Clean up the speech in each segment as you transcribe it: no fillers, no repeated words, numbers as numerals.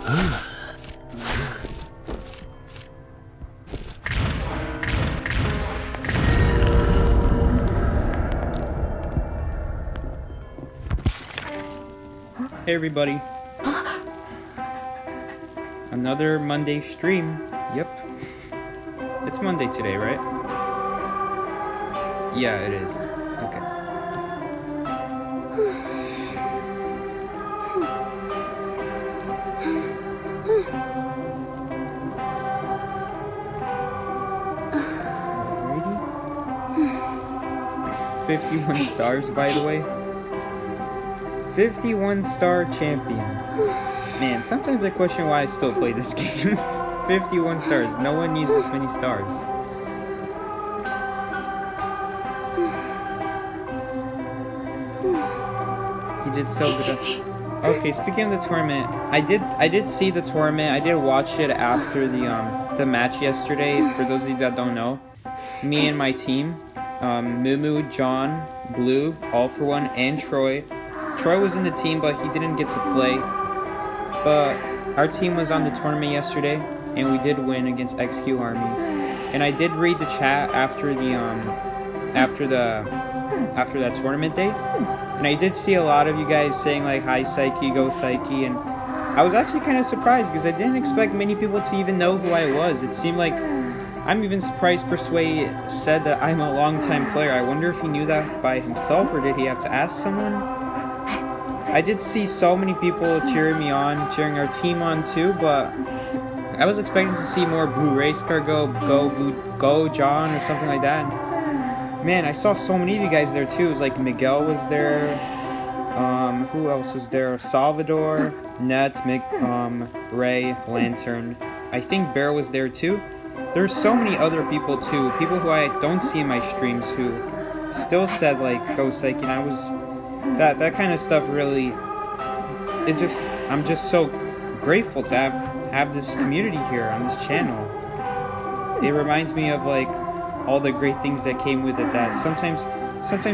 Hey everybody. Another Monday stream. Yep. It's Monday today, right? Yeah, it is. Okay. Alrighty. 51 stars, by the way. 51-star champion. Man, sometimes I question why I still play this game. 51 stars. No one needs this many stars. He did so good. Okay, speaking of the tournament, I did see the tournament. I did watch it after the match yesterday. For those of you that don't know, me and my team, Mumu, John, Blue, All For One, and Troy. Troy was in the team, but he didn't get to play. But our team was on the tournament yesterday, and we did win against XQ Army. And I did read the chat after that tournament day, and I did see a lot of you guys saying like, "Hi Psyche, go Psyche," and I was actually kind of surprised because I didn't expect many people to even know who I was. It seemed like I'm even surprised Persuade said that I'm a long-time player. I wonder if he knew that by himself, or did he have to ask someone? I did see so many people cheering me on, cheering our team on too, but I was expecting to see more Blue Race Car go John or something like that. And man, I saw so many of you guys there too. It was like Miguel was there. Who else was there? Salvador, Net, Ray, Lantern. I think Bear was there too. There's so many other people too. People who I don't see in my streams who still said like go Psyche, and I was that kind of stuff really. I'm just so grateful to have this community here on this channel. It reminds me of like all the great things that came with it. That sometimes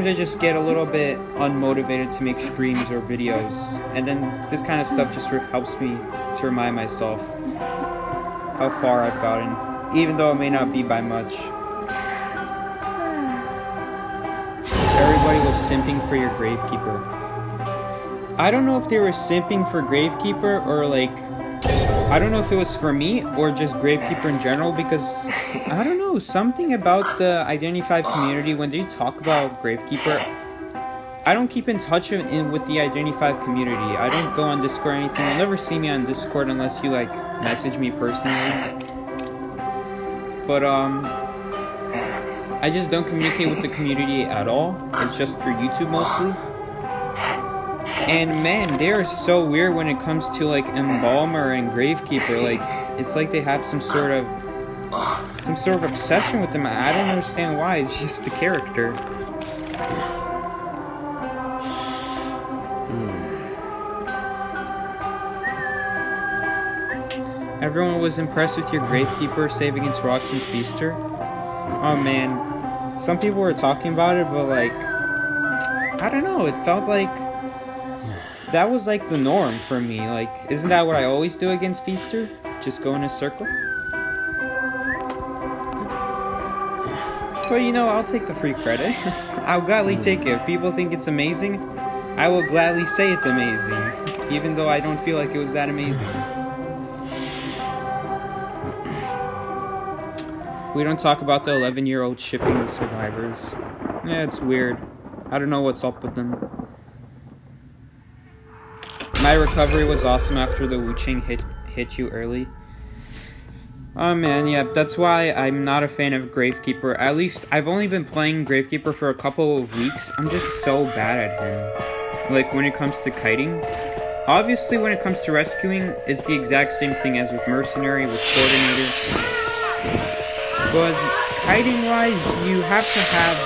I just get a little bit unmotivated to make streams or videos, and then this kind of stuff just helps me to remind myself how far I've gotten, even though it may not be by much. Everybody was simping for your Gravekeeper. I don't know if they were simping for Gravekeeper or like, I don't know if it was for me or just Gravekeeper in general, because I don't know, something about the IdentityV community, when they talk about Gravekeeper, I don't keep in touch with the IdentityV community. I don't go on Discord or anything. You'll never see me on Discord unless you like message me personally. But I just don't communicate with the community at all. It's just through YouTube mostly. And man, they are so weird when it comes to like Embalmer and Gravekeeper. Like, it's like they have some sort of obsession with them. I don't understand why. It's just the character. Everyone was impressed with your Gravekeeper save against Roxanne's Feaster. Oh man, some people were talking about it, but like, I don't know, it felt like that was like the norm for me. Like, isn't that what I always do against Feaster? Just go in a circle? But you know, I'll take the free credit. I'll gladly take it. If people think it's amazing, I will gladly say it's amazing, even though I don't feel like it was that amazing. We don't talk about the 11-year-old shipping the survivors. Yeah, it's weird. I don't know what's up with them. My recovery was awesome after the Wu-Ching hit you early. Oh man, yeah, that's why I'm not a fan of Gravekeeper. At least, I've only been playing Gravekeeper for a couple of weeks. I'm just so bad at him. Like, when it comes to kiting. Obviously, when it comes to rescuing, it's the exact same thing as with Mercenary, with Coordinator. But kiting-wise, you have to have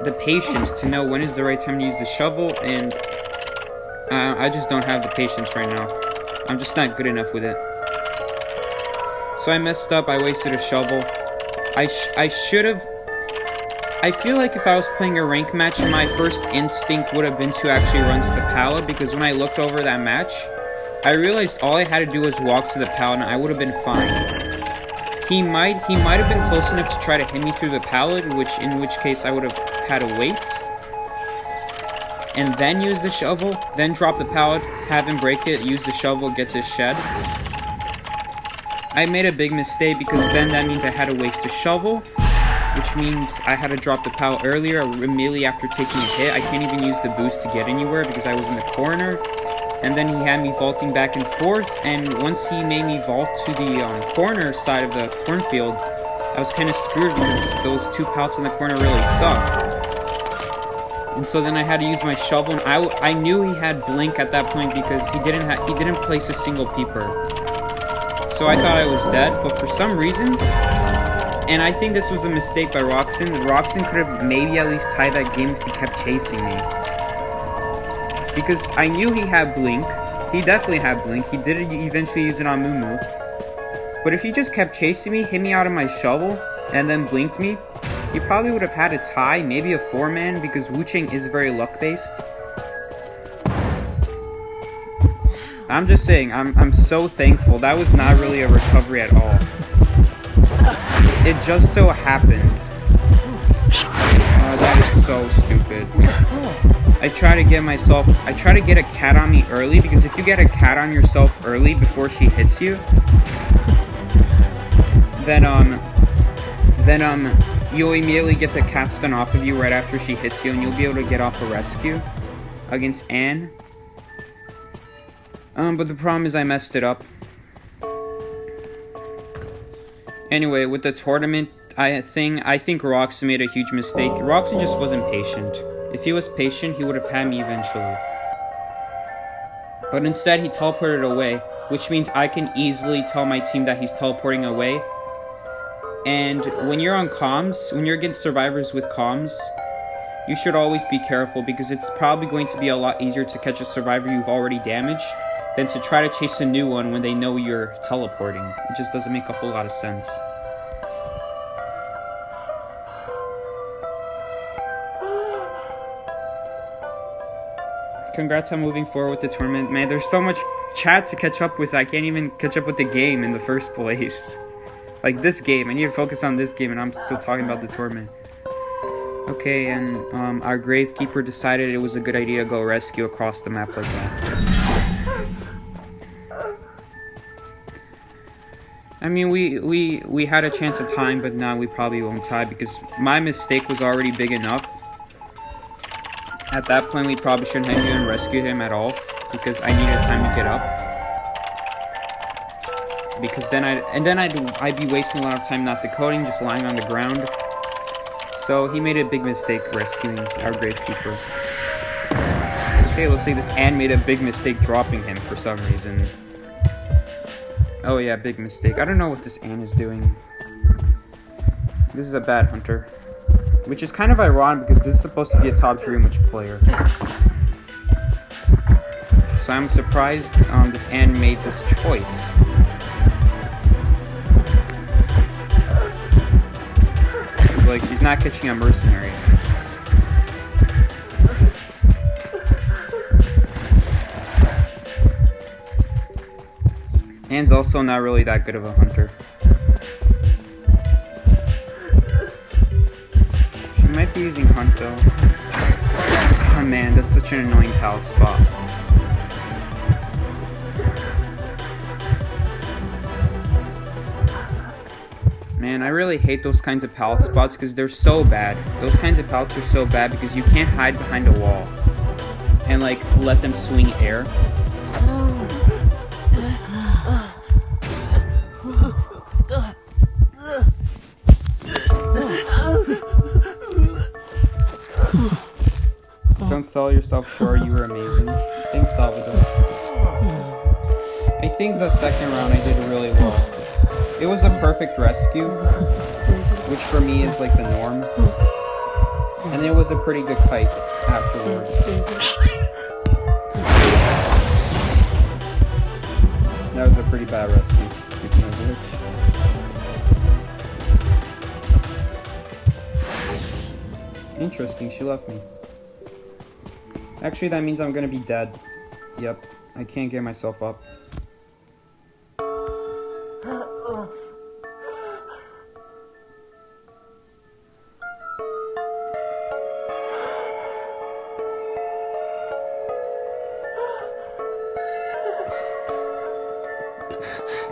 the patience to know when is the right time to use the shovel, and I just don't have the patience right now. I'm just not good enough with it. So I messed up. I wasted a shovel. I should have. I feel like if I was playing a rank match, my first instinct would have been to actually run to the pallet, because when I looked over that match, I realized all I had to do was walk to the pallet and I would have been fine. He might have been close enough to try to hit me through the pallet, in which case I would have had to wait. And then use the shovel, then drop the pallet, have him break it, use the shovel, get to his shed. I made a big mistake because then that means I had to waste a shovel, which means I had to drop the pallet earlier, immediately after taking a hit. I can't even use the boost to get anywhere because I was in the corner. And then he had me vaulting back and forth, and once he made me vault to the corner side of the cornfield, I was kind of screwed because those 2 pallets in the corner really suck. And so then I had to use my shovel, and I knew he had blink at that point because he didn't place a single peeper. So I thought I was dead, but for some reason, and I think this was a mistake by Roxanne could have maybe at least tied that game if he kept chasing me. Because I knew he had blink. He definitely had blink. He did eventually use it on Mumu. But if he just kept chasing me, hit me out of my shovel, and then blinked me, he probably would have had a tie, maybe a 4-man, because Wu-Chang is very luck-based. I'm just saying, I'm so thankful. That was not really a recovery at all. It just so happened. Oh, that is so stupid. I try to get a cat on me early, because if you get a cat on yourself early before she hits you, then you'll immediately get the cat stun off of you right after she hits you, and you'll be able to get off a rescue against Anne. But the problem is I messed it up. Anyway, with the tournament I think Roxy made a huge mistake. Roxy just wasn't patient. If he was patient, he would have had me eventually. But instead, he teleported away, which means I can easily tell my team that he's teleporting away. And when you're on comms, when you're against survivors with comms, you should always be careful, because it's probably going to be a lot easier to catch a survivor you've already damaged than to try to chase a new one when they know you're teleporting. It just doesn't make a whole lot of sense. Congrats on moving forward with the tournament. Man, there's so much chat to catch up with. I can't even catch up with the game in the first place. Like this game. I need to focus on this game, and I'm still talking about the tournament. Okay, and our Gravekeeper decided it was a good idea to go rescue across the map like that. I mean, we had a chance of tying, but now we probably won't tie, because my mistake was already big enough. At that point, we probably shouldn't have even rescued him at all, because I needed time to get up. Because then I'd be wasting a lot of time not decoding, just lying on the ground. So he made a big mistake rescuing our Gravekeeper. Okay, looks like this Anne made a big mistake dropping him for some reason. Oh yeah, big mistake. I don't know what this Anne is doing. This is a bad hunter. Which is kind of ironic, because this is supposed to be a top Dream Witch player. So I'm surprised this Anne made this choice. Like, he's not catching a mercenary. Anne's also not really that good of a hunter. She might be using Hunt though. Oh man, that's such an annoying pallet spot. Man, I really hate those kinds of pallet spots because they're so bad. Those kinds of pallets are so bad because you can't hide behind a wall and like let them swing air. Don't sell yourself short, you were amazing. Thanks, Salvador. I think the second round I did really well. It was a perfect rescue, which for me is like the norm. And it was a pretty good kite afterward. That was a pretty bad rescue, speaking of which. Interesting, she left me. Actually, that means I'm gonna be dead. Yep. I can't get myself up.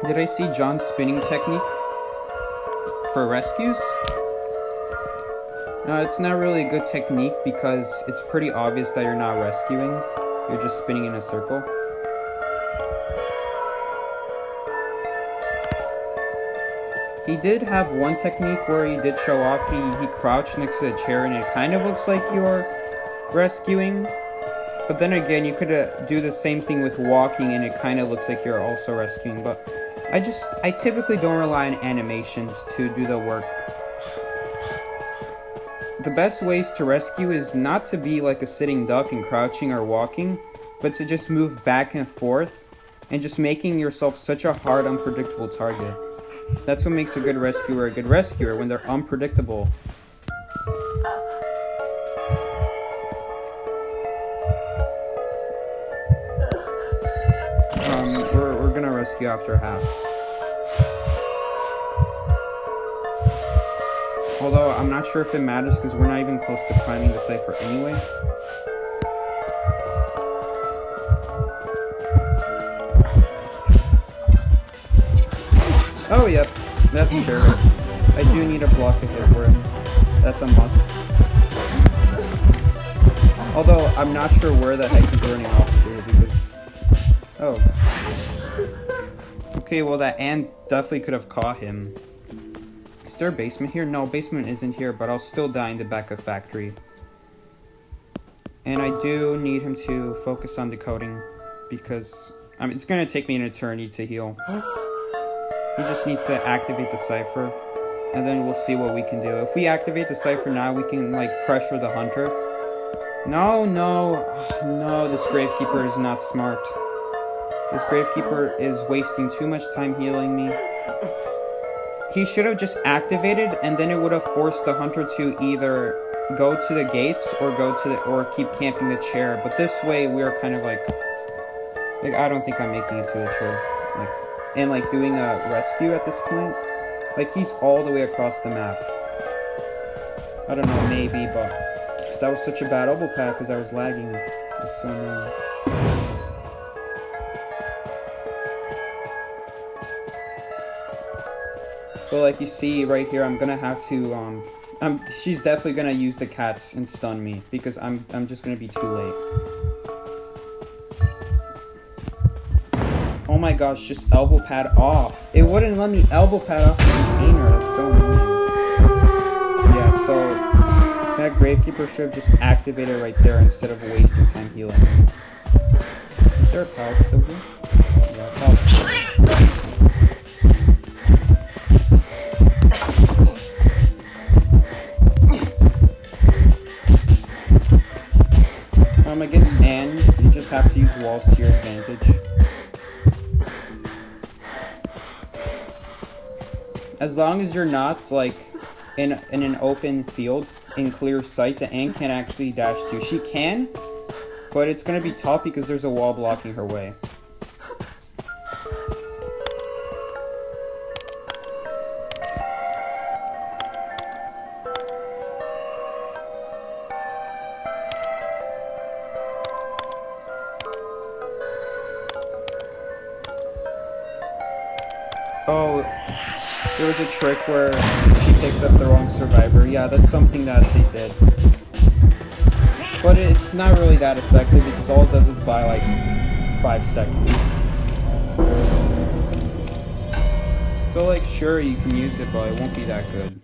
Did I see John's spinning technique for rescues? No, it's not really a good technique because it's pretty obvious that you're not rescuing. You're just spinning in a circle. He did have one technique where he did show off. He crouched next to the chair and it kind of looks like you're rescuing. But then again, you could do the same thing with walking and it kind of looks like you're also rescuing. But I typically don't rely on animations to do the work. The best ways to rescue is not to be like a sitting duck and crouching or walking, but to just move back and forth and just making yourself such a hard, unpredictable target. That's what makes a good rescuer, when they're unpredictable. We're gonna rescue after half. Although I'm not sure if it matters because we're not even close to priming the cipher anyway. Oh, yep. That's sure. I do need a block to hit for him. That's a must. Although, I'm not sure where the heck he's running off to because... Oh. Okay, well that ant definitely could have caught him. Is there a basement here? No, basement isn't here, but I'll still die in the back of factory. And I do need him to focus on decoding because it's going to take me an eternity to heal. He just needs to activate the cipher, and then we'll see what we can do. If we activate the cipher now, we can, like, pressure the hunter. No, this Gravekeeper is not smart. This Gravekeeper is wasting too much time healing me. He should have just activated, and then it would have forced the hunter to either go to the gates or keep camping the chair. But this way, we are kind of like I don't think I'm making it to the chair. And doing a rescue at this point. Like, he's all the way across the map. I don't know, maybe, but that was such a bad elbow pad because I was lagging. It's so annoying. So like you see right here, I'm gonna have to she's definitely gonna use the cats and stun me because I'm just gonna be too late. Oh my gosh, just elbow pad off. It wouldn't let me elbow pad off the container. That's so annoying. Yeah, so that Gravekeeper should have just activated right there instead of wasting time healing. Is there a pallet still here? Yeah, pallet still here. Against Anne, you just have to use walls to your advantage. As long as you're not, like, in an open field, in clear sight, the Anne can't actually dash to you. She can, but it's gonna be tough because there's a wall blocking her way. Oh, there was a trick where she picked up the wrong survivor. Yeah, that's something that they did. But it's not really that effective because all it does is buy like 5 seconds. So like, sure, you can use it, but it won't be that good.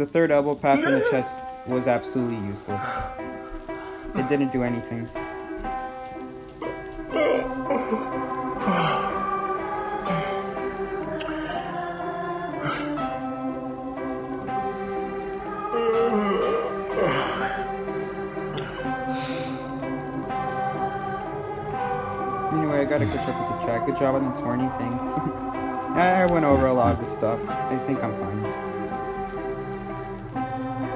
third elbow path in the chest was absolutely useless. It didn't do anything. Anyway, I gotta catch up with the chat. Good job on the tourney, thanks. I went over a lot of this stuff. I think I'm fine.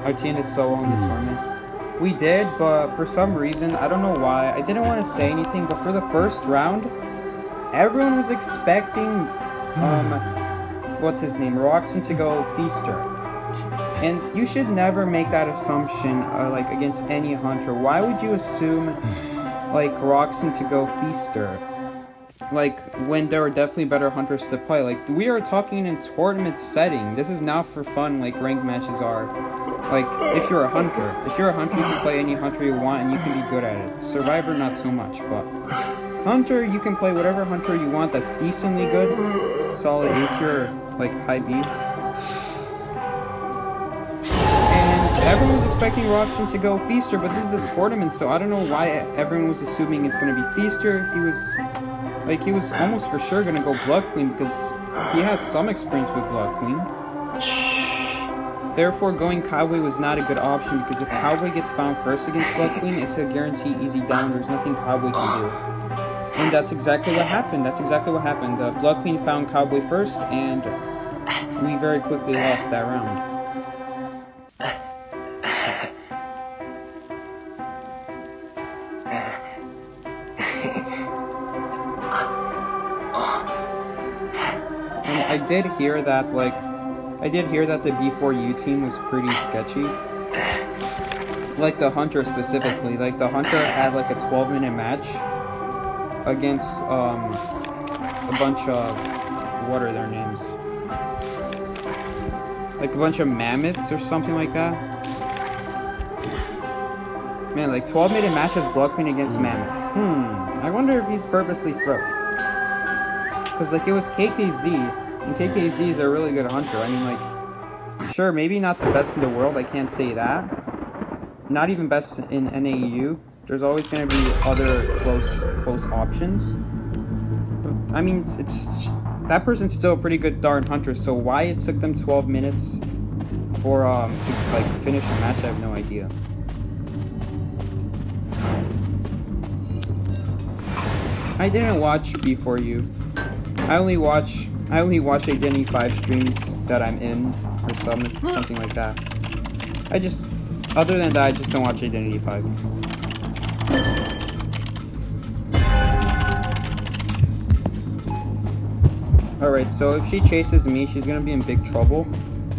Our team did so well in the tournament. We did, but for some reason, I don't know why, I didn't want to say anything, but for the first round, everyone was expecting, what's his name, Roxon to go Feaster. And you should never make that assumption, like, against any hunter. Why would you assume, like, Roxon to go Feaster? Like, when there are definitely better hunters to play. Like, we are talking in tournament setting. This is not for fun like ranked matches are. Like, if you're a hunter, you can play any hunter you want and you can be good at it. Survivor, not so much, but hunter, you can play whatever hunter you want that's decently good, solid A tier, like high B. And everyone was expecting Roxon to go Feaster, but this is a tournament, so I don't know why everyone was assuming it's going to be Feaster. He was almost for sure going to go Blood Queen because he has some experience with Blood Queen. Therefore, going Cowboy was not a good option because if Cowboy gets found first against Blood Queen, it's a guarantee easy down. There's nothing Cowboy can do. And that's exactly what happened. Blood Queen found Cowboy first, and we very quickly lost that round. And I did hear that the B4U team was pretty sketchy. Like the Hunter specifically. Like the Hunter had like a 12-minute match against a bunch of, what are their names? Like a bunch of mammoths or something like that. Man, like 12-minute matches Blood Queen against mammoths. I wonder if he's purposely throwing. Because like it was KKZ. And KKZ is a really good hunter. I mean, like, sure, maybe not the best in the world, I can't say that. Not even best in NAEU. There's always going to be other close options. But, I mean, that person's still a pretty good darn hunter, so why it took them 12 minutes for, to, like, finish the match, I have no idea. I didn't watch B4U. I only watch IdentityV streams that I'm in, or something like that. Other than that, I just don't watch IdentityV. Alright, so if she chases me, she's gonna be in big trouble.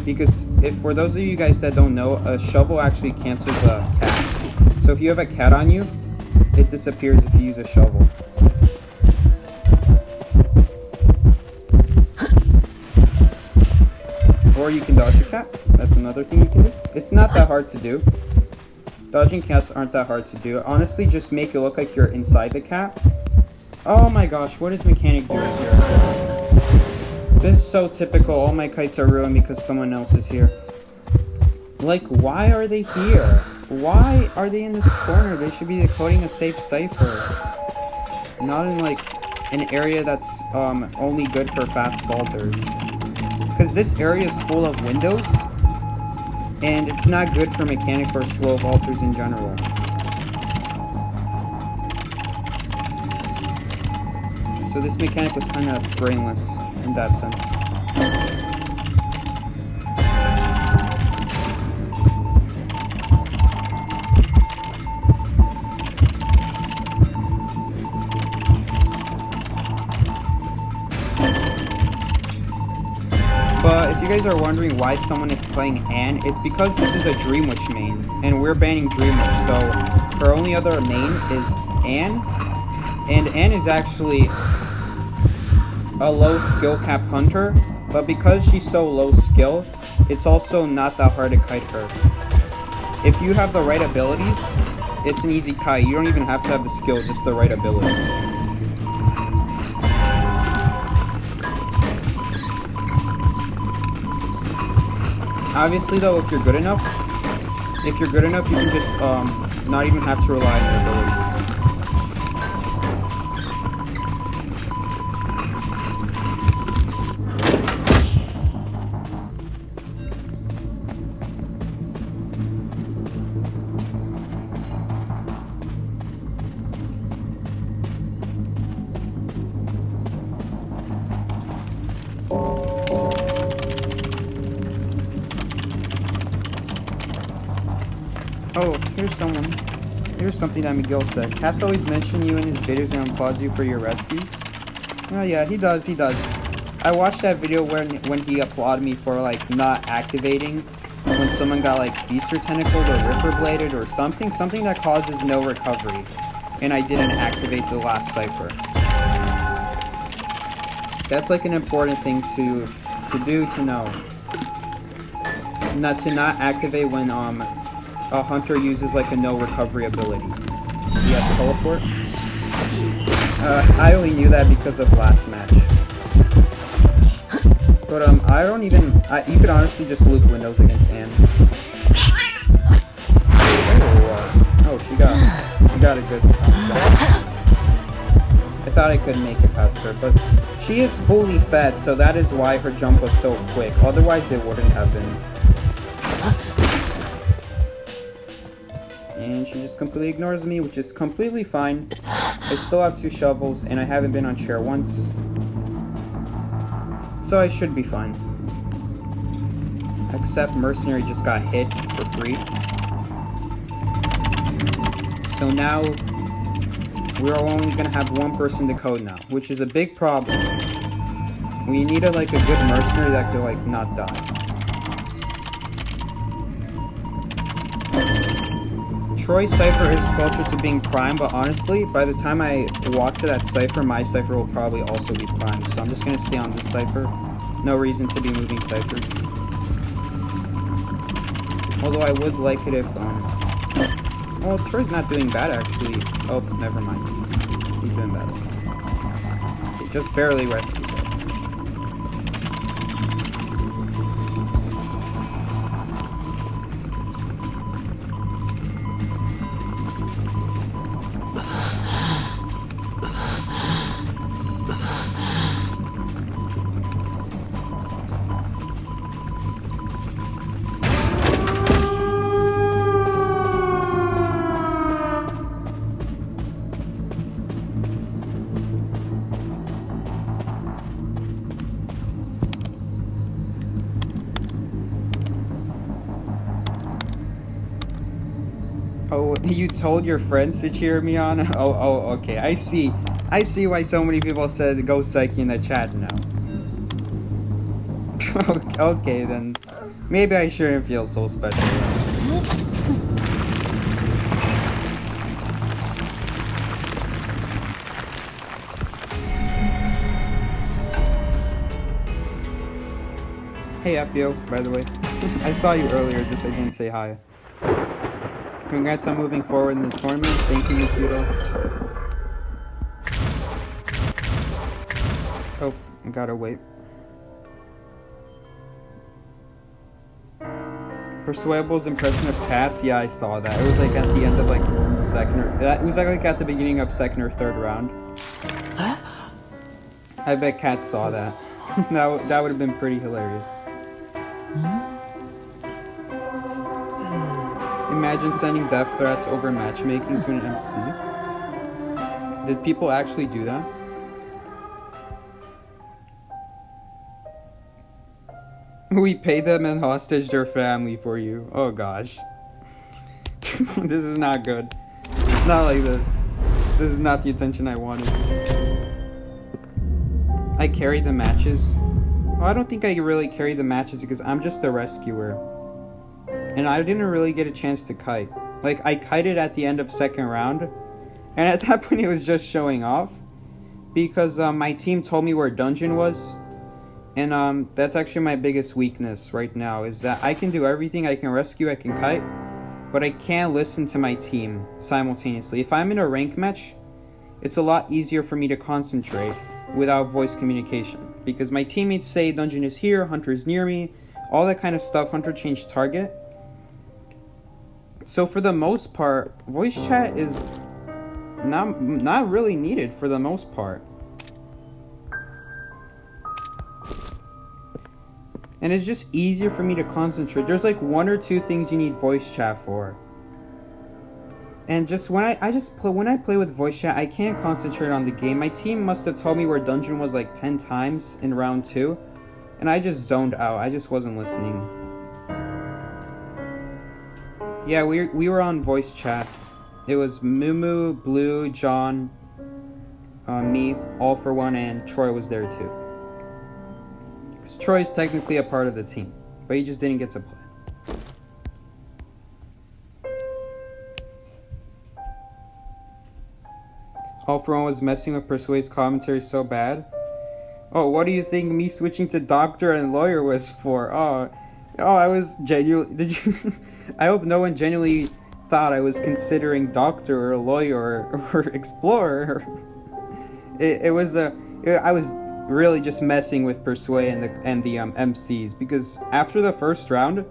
Because for those of you guys that don't know, a shovel actually cancels a cat. So if you have a cat on you, it disappears if you use a shovel. Or you can dodge a cat. That's another thing you can do. It's not that hard to do. Dodging cats aren't that hard to do. Honestly, just make it look like you're inside the cat. Oh my gosh, what is Mechanic doing here? This is so typical. All my kites are ruined because someone else is here. Like, why are they here? Why are they in this corner? They should be decoding a safe cipher. Not in, like, an area that's only good for fast vaulters. Because this area is full of windows, and it's not good for mechanic or slow vaulters in general. So this mechanic was kind of brainless in that sense. But if you guys are wondering why someone is playing Anne, it's because this is a Dream Witch main, and we're banning Dream Witch, so her only other main is Anne, and Anne is actually a low skill cap hunter, but because she's so low skill, it's also not that hard to kite her. If you have the right abilities, it's an easy kite. You don't even have to have the skill, just the right abilities. Obviously though, if you're good enough, you can just not even have to rely on your abilities. Oh, here's something that Miguel said. Cat's always mention you in his videos and applauds you for your rescues. Oh yeah, he does. I watched that video when he applauded me for like not activating when someone got like Feaster Tentacled or Ripper Bladed or something that causes no recovery, and I didn't activate the last cipher. That's like an important thing to know. Not activate when a hunter uses like a no recovery ability. You have to teleport. I only knew that because of last match. But I don't even. You could honestly just loop windows against Anne. Oh, she got a good. I thought I could make it past her, but she is fully fed, so that is why her jump was so quick. Otherwise, it wouldn't have been. And she just completely ignores me, which is completely fine. I still have 2 shovels, and I haven't been on chair once. So I should be fine. Except Mercenary just got hit for free. So now, we're only gonna have 1 person to code now, which is a big problem. We need a good Mercenary that could not die. Troy Cypher is closer to being prime, but honestly, by the time I walk to that Cypher, my Cypher will probably also be prime. So I'm just going to stay on this Cypher. No reason to be moving Cyphers. Although I would like it if, well, Troy's not doing bad actually. Oh, never mind. He's doing bad. He just barely rescued it. Oh, you told your friends to cheer me on? Oh, okay. I see why so many people said go Psyche in the chat now. Okay, then. Maybe I shouldn't feel so special. Hey, Appio, by the way. I saw you earlier, just I didn't say hi. Congrats on moving forward in the tournament. Thank you, Nikito. Oh, I gotta wait. Persuadable's impression of cats? Yeah, I saw that. It was like at the end of like second or... It was like at the beginning of second or third round. I bet cats saw that. That would have been pretty hilarious. Imagine sending death threats over matchmaking to an MC. Did people actually do that? We paid them and hostage their family for you. Oh gosh. This is not good. It's not like this. This is not the attention I wanted. I carry the matches. Well, I don't think I really carry the matches because I'm just the rescuer. And I didn't really get a chance to kite. Like, I kited at the end of second round. And at that point, it was just showing off. Because my team told me where dungeon was. And that's actually my biggest weakness right now. Is that I can do everything. I can rescue, I can kite. But I can't listen to my team simultaneously. If I'm in a rank match, it's a lot easier for me to concentrate without voice communication. Because my teammates say dungeon is here, hunter is near me. all that kind of stuff. Hunter changed target. So for the most part, voice chat is not really needed for the most part. And it's just easier for me to concentrate. There's like 1 or 2 things you need voice chat for. And just when I play with voice chat, I can't concentrate on the game. My team must have told me where dungeon was like 10 times in round 2. And I just zoned out. I just wasn't listening. Yeah, we were on voice chat. It was Moo, Blue, John, me, All for One, and Troy was there too. Because Troy's technically a part of the team, but he just didn't get to play. All for One was messing with Persuade's commentary so bad. Oh, what do you think me switching to doctor and lawyer was for? Oh, I was genuinely... Did you... I hope no one genuinely thought I was considering doctor or lawyer or explorer. I was really just messing with Persuade and the MCs, because after the first round,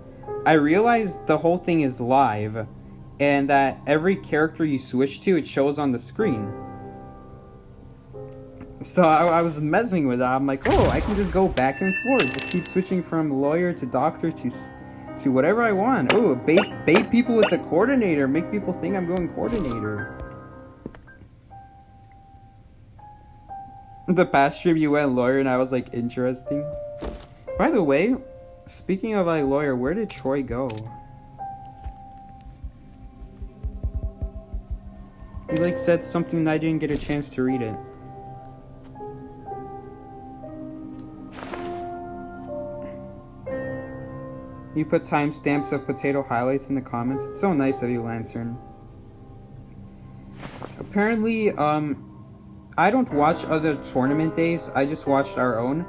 I realized the whole thing is live, and that every character you switch to, it shows on the screen. So I was messing with that. I'm like, oh, I can just go back and forth, just keep switching from lawyer to doctor to whatever I want. Oh, bait people with the coordinator, make people think I'm going coordinator. The past stream you went lawyer and I was like, interesting. By the way, speaking of like lawyer, where did Troy go? He like said something and I didn't get a chance to read it. You put timestamps of potato highlights in the comments. It's so nice of you, Lantern. Apparently, I don't watch other tournament days. I just watched our own.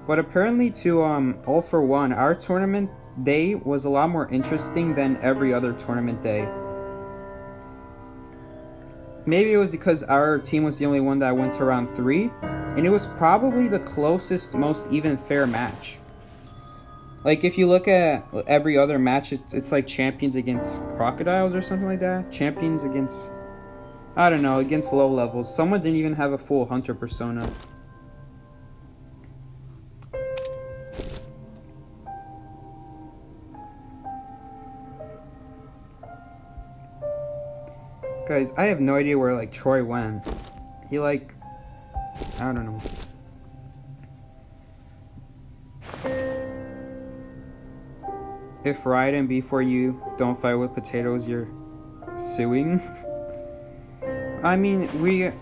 But apparently to All for One, our tournament day was a lot more interesting than every other tournament day. Maybe it was because our team was the only one that went to round 3. And it was probably the closest, most even fair match. Like, if you look at every other match, it's like champions against crocodiles or something like that. Champions against, I don't know, against low levels. Someone didn't even have a full hunter persona. Guys, I have no idea where, like, Troy went. He, like, I don't know. If Raiden before you don't fight with potatoes, you're suing. I mean,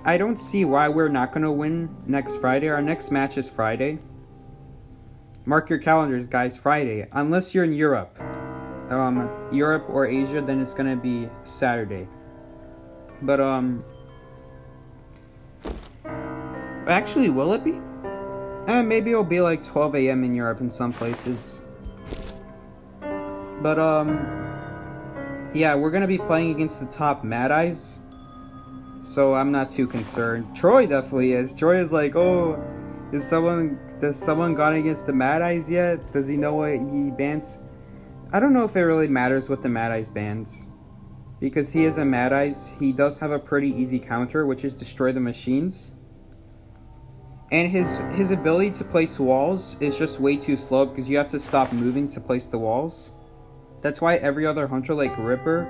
I don't see why we're not gonna win next Friday. Our next match is Friday. Mark your calendars, guys, Friday. Unless you're in Europe. Europe or Asia, then it's gonna be Saturday. But, actually, will it be? Maybe it'll be like 12 a.m. in Europe in some places. But, yeah, we're gonna be playing against the top Mad Eyes. So I'm not too concerned. Troy definitely is. Troy is like, oh, has someone gone against the Mad Eyes yet? Does he know what he bans? I don't know if it really matters what the Mad Eyes bans. Because he is a Mad Eyes, he does have a pretty easy counter, which is destroy the machines. And his ability to place walls is just way too slow because you have to stop moving to place the walls. That's why every other hunter like Ripper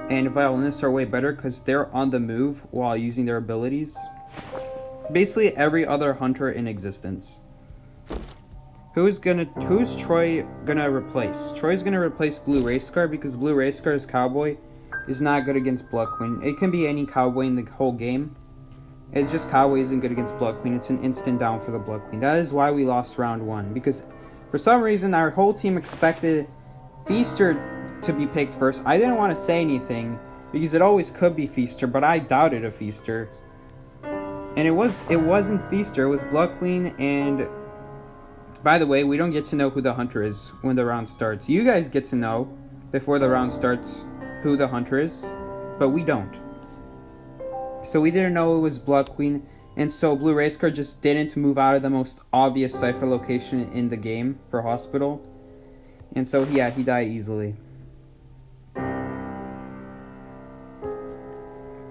and Violinist are way better, because they're on the move while using their abilities. Basically every other hunter in existence. Who's Troy gonna replace? Troy's gonna replace Blue Racecar because Blue Racecar's Cowboy is not good against Blood Queen. It can be any Cowboy in the whole game. It's just Cowboy isn't good against Blood Queen. It's an instant down for the Blood Queen. That is why we lost round 1. Because for some reason our whole team expected Feaster to be picked first. I didn't want to say anything because it always could be Feaster, but I doubted a Feaster. And it wasn't Feaster, it was Blood Queen. And by the way, we don't get to know who the hunter is when the round starts. You guys get to know before the round starts who the hunter is, but we don't. So we didn't know it was Blood Queen, and so Blue Racecar just didn't move out of the most obvious cipher location in the game for Hospital. And so, yeah, he died easily.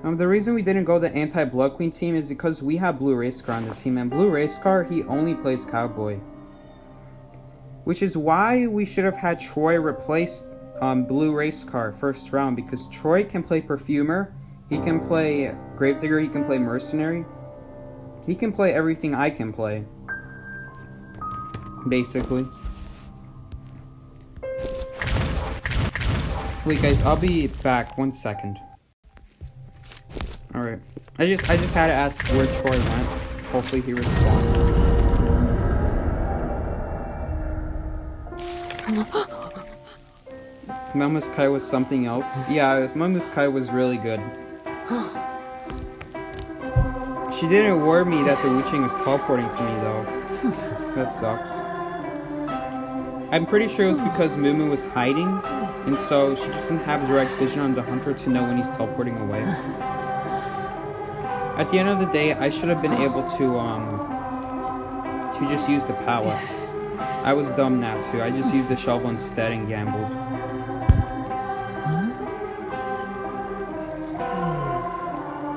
The reason we didn't go the anti-Blood Queen team is because we have Blue Racecar on the team, and Blue Racecar, he only plays Cowboy. Which is why we should have had Troy replace Blue Racecar first round, because Troy can play Perfumer, he can play Gravedigger, he can play Mercenary. He can play everything I can play. Basically. Wait guys, I'll be back 1 second. Alright. I just had to ask where Troy went. Hopefully he responds. Melmus Kai was something else. Yeah, Melmus Kai was really good. She didn't warn me that the Wuching was teleporting to me though. That sucks. I'm pretty sure it was because Mumu was hiding, and so she doesn't have direct vision on the hunter to know when he's teleporting away. At the end of the day, I should have been able to just use the pallet. I was dumb not to. I just used the shovel instead and gambled.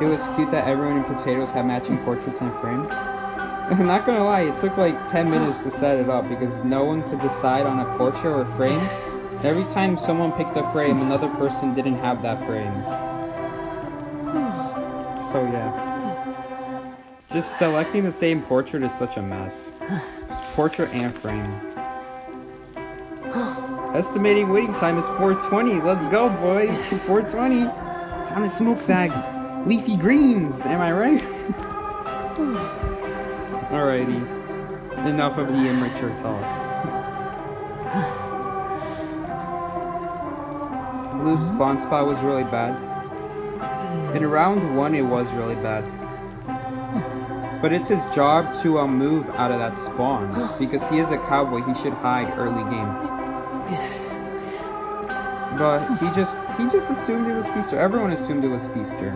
It was cute that everyone in Potatoes had matching portraits in frame. I'm not gonna lie, it took like 10 minutes to set it up because no one could decide on a portrait or a frame. Every time someone picked a frame, another person didn't have that frame. So yeah. Just selecting the same portrait is such a mess. It's portrait and frame. Estimating waiting time is 4:20. Let's go, boys. 4:20. Time to smoke that leafy greens. Am I right? Alrighty. Enough of the immature talk. Blue spawn spot was really bad. In round 1 it was really bad. But it's his job to move out of that spawn. Because he is a cowboy, he should hide early game. But he just assumed it was Feaster. Everyone assumed it was Feaster.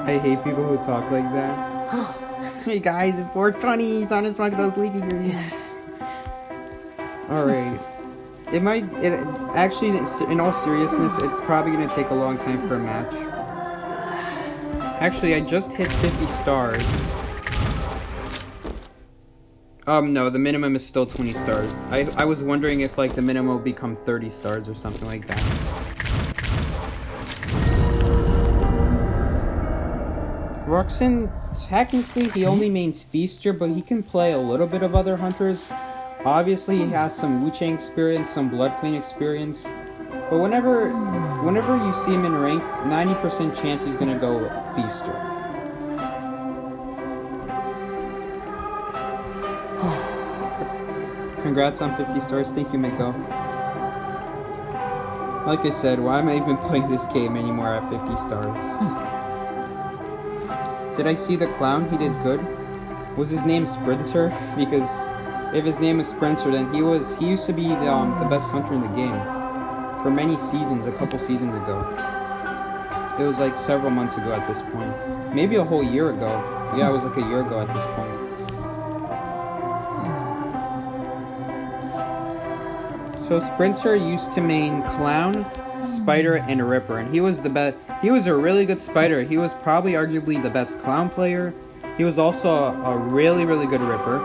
I hate people who talk like that. Hey guys, it's 4:20. Time to smoke those leafy greens. Alright. Actually, in all seriousness, it's probably going to take a long time for a match. Actually, I just hit 50 stars. No, the minimum is still 20 stars. I was wondering if, like, the minimum will become 30 stars or something like that. Ruxin, technically, he only mains Feaster, but he can play a little bit of other hunters. Obviously, he has some Wuchang experience, some Blood Queen experience. But whenever you see him in rank, 90% chance he's gonna go Feaster. Congrats on 50 stars. Thank you, Miko. Like I said, why am I even playing this game anymore at 50 stars? Did I see the clown? He did good. Was his name Sprinter? Because if his name is Sprinter, then he used to be the best hunter in the game for many seasons, a couple seasons ago. It was like several months ago at this point. Maybe a whole year ago. Yeah, it was like a year ago at this point. So Sprinter used to main Clown, Spider, and Ripper, and he was the best. He was a really good Spider. He was probably arguably the best Clown player. He was also a really, really good Ripper.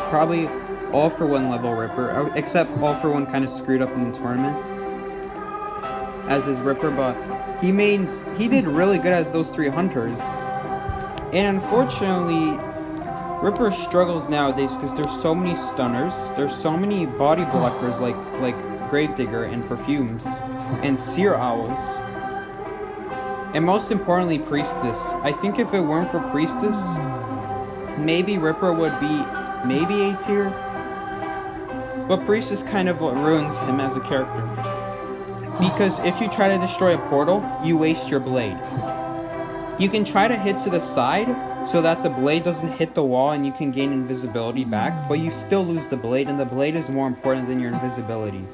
Probably all for one level Ripper, except all for one kind of screwed up in the tournament as his Ripper, but he did really good as those 3 hunters. And unfortunately, Ripper struggles nowadays because there's so many stunners, there's so many body blockers like Gravedigger and Perfumes and Seer Owls. And most importantly, Priestess. I think if it weren't for Priestess, maybe Ripper would be maybe A tier. But Priestess kind of ruins him as a character. Because if you try to destroy a portal, you waste your blade. You can try to hit to the side so that the blade doesn't hit the wall and you can gain invisibility back, but you still lose the blade, and the blade is more important than your invisibility.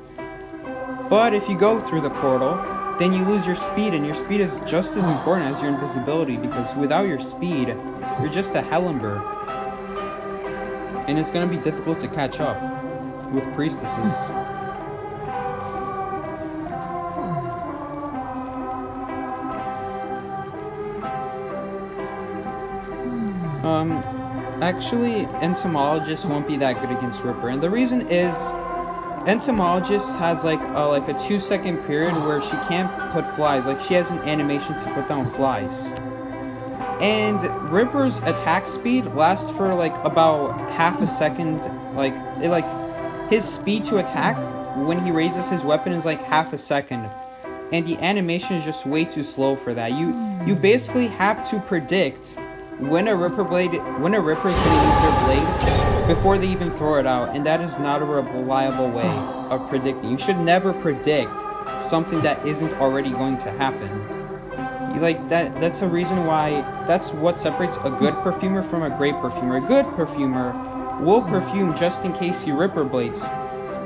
But if you go through the portal, then you lose your speed, and your speed is just as important as your invisibility, because without your speed, you're just a Hellenberg. And it's going to be difficult to catch up with priestesses. Actually, Entomologist won't be that good against Ripper, and the reason is Entomologist has like a 2-second period where she can't put flies. Like, she has an animation to put down flies. And Ripper's attack speed lasts for like about half a second. His speed to attack when he raises his weapon is like half a second. And the animation is just way too slow for that. You basically have to predict when a Ripper is going to use their blade before they even throw it out, and that is not a reliable way of predicting. You should never predict something that isn't already going to happen. That's a reason why, that's what separates a good perfumer from a great perfumer. A good perfumer will perfume just in case he Ripper blades,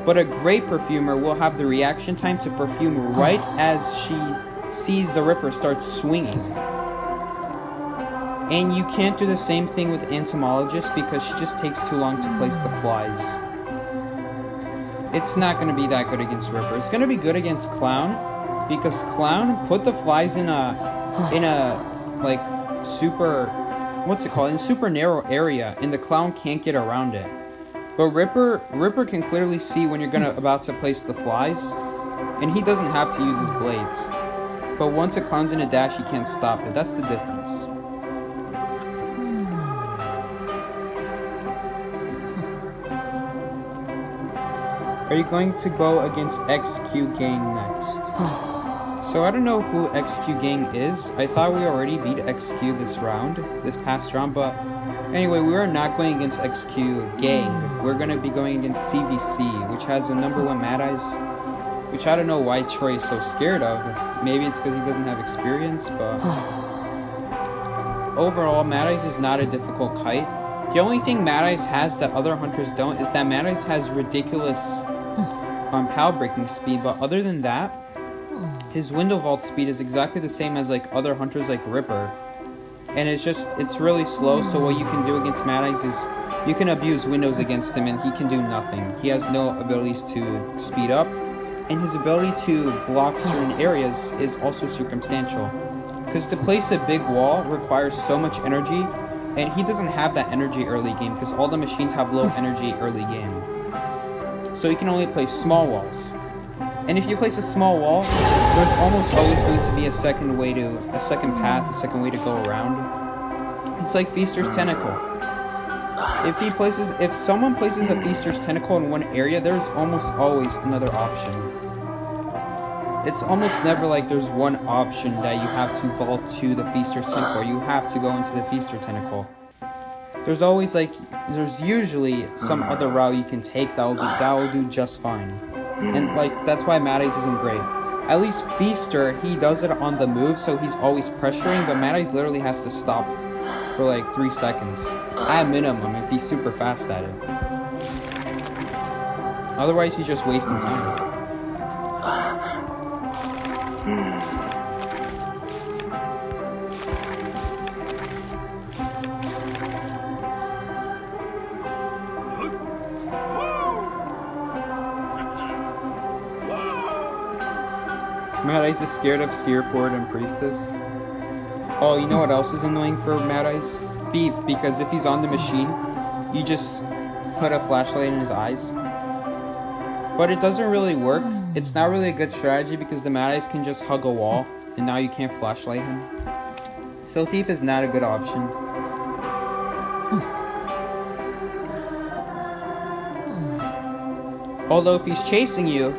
but a great perfumer will have the reaction time to perfume right as she sees the Ripper start swinging. And you can't do the same thing with Entomologist because she just takes too long to place the flies. It's not going to be that good against Ripper. It's going to be good against Clown, because Clown put the flies in a like super, what's it called, in a super narrow area, and the Clown can't get around it. But Ripper can clearly see when you're about to place the flies, and he doesn't have to use his blades. But once a Clown's in a dash, he can't stop it. That's the difference. Are you going to go against XQ Gang next? So I don't know who XQ Gang is. I thought we already beat XQ this past round, but anyway, we are not going against XQ Gang. We're going to be going against CVC, which has a #1 Mad Eyes, which I don't know why Troy is so scared of. Maybe it's because he doesn't have experience, but overall, Mad Eyes is not a difficult kite. The only thing Mad Eyes has that other hunters don't is that Mad Eyes has ridiculous pal breaking speed, but other than that, his window vault speed is exactly the same as like other hunters like Ripper, and it's really slow. So what you can do against Mad Eyes is you can abuse windows against him, and he can do nothing. He has no abilities to speed up, and his ability to block certain areas is also circumstantial, because to place a big wall requires so much energy, and he doesn't have that energy early game because all the machines have low energy early game. So you can only place small walls. And if you place a small wall, there's almost always going to be a second way to go around. It's like Feaster's Tentacle. If someone places a Feaster's Tentacle in one area, there's almost always another option. It's almost never like there's one option that you have to vault to the Feaster's Tentacle. You have to go into the Feaster Tentacle. There's usually some other route you can take that will do just fine. And that's why Mad Eyes isn't great. At least Feaster, he does it on the move, so he's always pressuring, but Mad Eyes literally has to stop for like 3 seconds. At minimum, if he's super fast at it. Otherwise, he's just wasting time. Mad Eyes is scared of Searford and Priestess. Oh, you know what else is annoying for Mad Eyes? Thief, because if he's on the machine, you just put a flashlight in his eyes. But it doesn't really work. It's not really a good strategy because the Mad Eyes can just hug a wall, and now you can't flashlight him. So Thief is not a good option. Although if he's chasing you,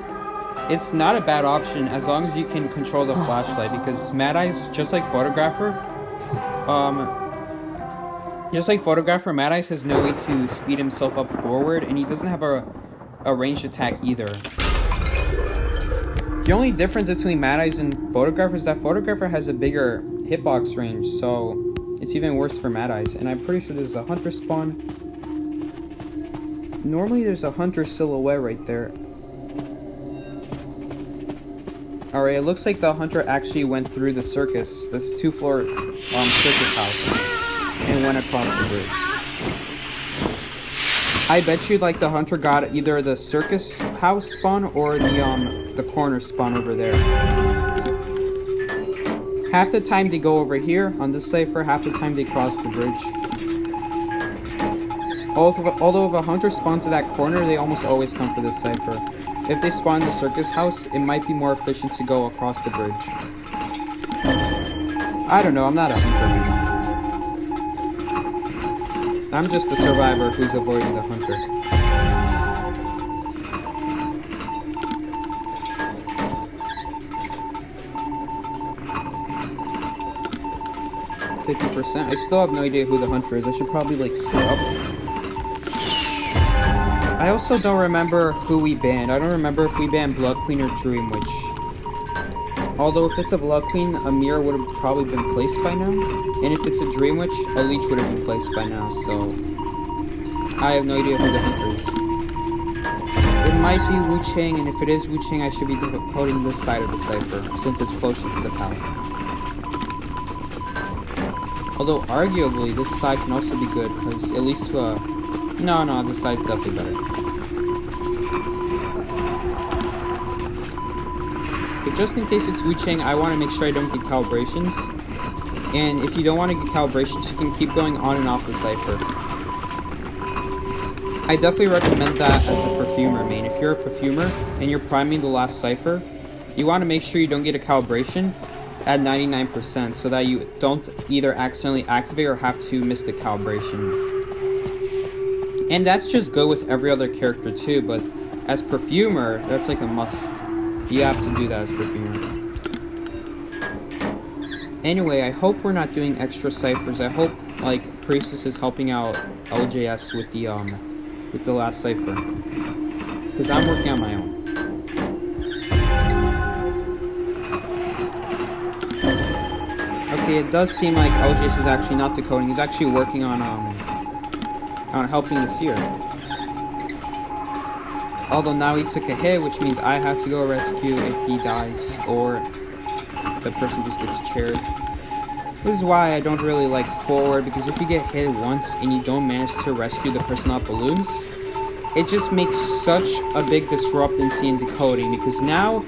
it's not a bad option as long as you can control the flashlight, because Mad Eyes, just like Photographer, Mad Eyes has no way to speed himself up forward, and he doesn't have a ranged attack either. The only difference between Mad Eyes and Photographer is that Photographer has a bigger hitbox range, so it's even worse for Mad Eyes. And I'm pretty sure there's a Hunter spawn. Normally there's a Hunter silhouette right there. Alright, it looks like the hunter actually went through the circus, this 2-floor circus house, and went across the bridge. I bet you like the hunter got either the circus house spawn or the corner spawn over there. Half the time they go over here on this cipher, half the time they cross the bridge. Although if a hunter spawns to that corner, they almost always come for this cipher. If they spawn in the circus house, it might be more efficient to go across the bridge. I don't know, I'm not a hunter. I'm just a survivor who's avoiding the hunter. %. I still have no idea who the hunter is. I should probably like sit up. I also don't remember who we banned. I don't remember if we banned Blood Queen or Dream Witch. Although if it's a Blood Queen, a mirror would have probably been placed by now. And if it's a Dream Witch, a leech would have been placed by now, so I have no idea who the hunter is. It might be Wu Chang, and if it is Wu Chang, I should be decoding this side of the cipher, since it's closest to the palette. Although arguably this side can also be good, because it leads to a... No, this side's definitely better. But just in case it's Wu Chang, I want to make sure I don't get calibrations. And if you don't want to get calibrations, you can keep going on and off the cipher. I definitely recommend that as a perfumer main. If you're a perfumer and you're priming the last cipher, you want to make sure you don't get a calibration at 99% so that you don't either accidentally activate or have to miss the calibration. And that's just good with every other character too, but as perfumer, that's like a must. You have to do that as perfumer. Anyway, I hope we're not doing extra ciphers. I hope like Priestess is helping out LJS with the last cipher, because I'm working on my own. Okay, it does seem like LJS is actually not decoding. He's actually working on helping the seer. Although now he took a hit, which means I have to go rescue if he dies, or the person just gets chaired. This is why I don't really like forward, because if you get hit once and you don't manage to rescue the person off balloons, it just makes such a big disruptancy in decoding, because now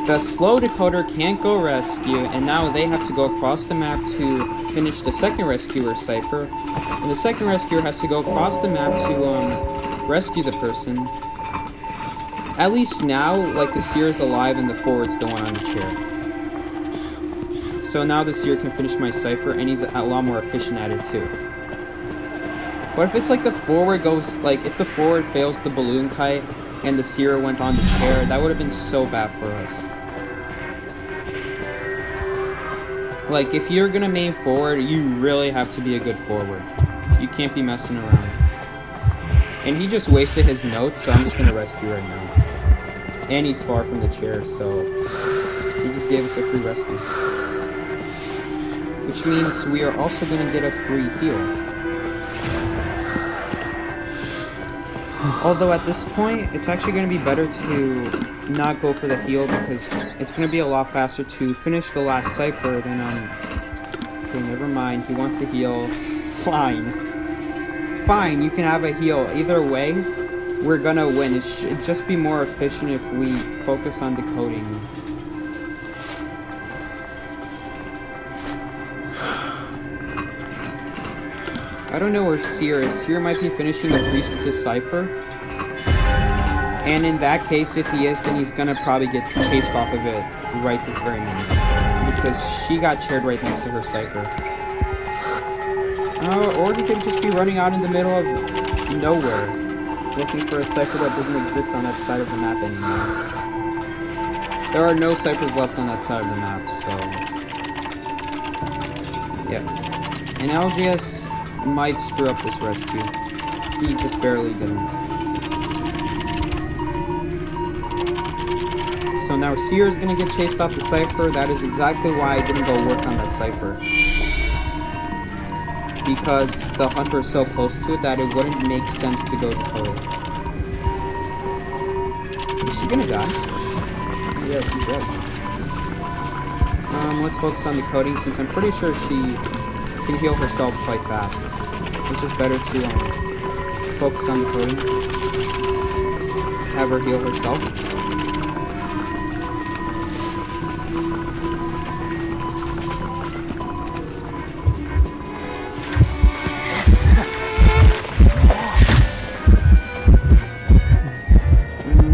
the slow decoder can't go rescue, and now they have to go across the map to finish the second rescuer cipher, and the second rescuer has to go across the map to rescue the person. At least now, like, the seer is alive and the forward's the one on the chair. So now the seer can finish my cipher, and he's a lot more efficient at it too. But if it's like the forward goes, like, if the forward fails the balloon kite and the seer went on the chair, that would have been so bad for us. Like, if you're gonna main forward, you really have to be a good forward. You can't be messing around. And he just wasted his notes, so I'm just gonna rescue right now. And he's far from the chair, so he just gave us a free rescue. Which means we are also gonna get a free heal. Although at this point, it's actually going to be better to not go for the heal, because it's going to be a lot faster to finish the last cipher than, okay, never mind, he wants a heal. Fine, you can have a heal. Either way, we're going to win. It should just be more efficient if we focus on decoding. I don't know where Seer is. Seer might be finishing the Priestess's cipher. And in that case, if he is, then he's gonna probably get chased off of it right this very minute. Because she got chaired right next to her cipher. Or he could just be running out in the middle of nowhere, looking for a cipher that doesn't exist on that side of the map anymore. There are no ciphers left on that side of the map, so... yeah. And LGS might screw up this rescue. He just barely didn't. So now Seer is gonna get chased off the cipher. That is exactly why I didn't go work on that cipher. Because the hunter is so close to it that it wouldn't make sense to go decode it. Is she gonna die? Yeah, she's dead. Let's focus on decoding since I'm pretty sure she can heal herself quite fast. It's just better to focus on decoding. Have her heal herself.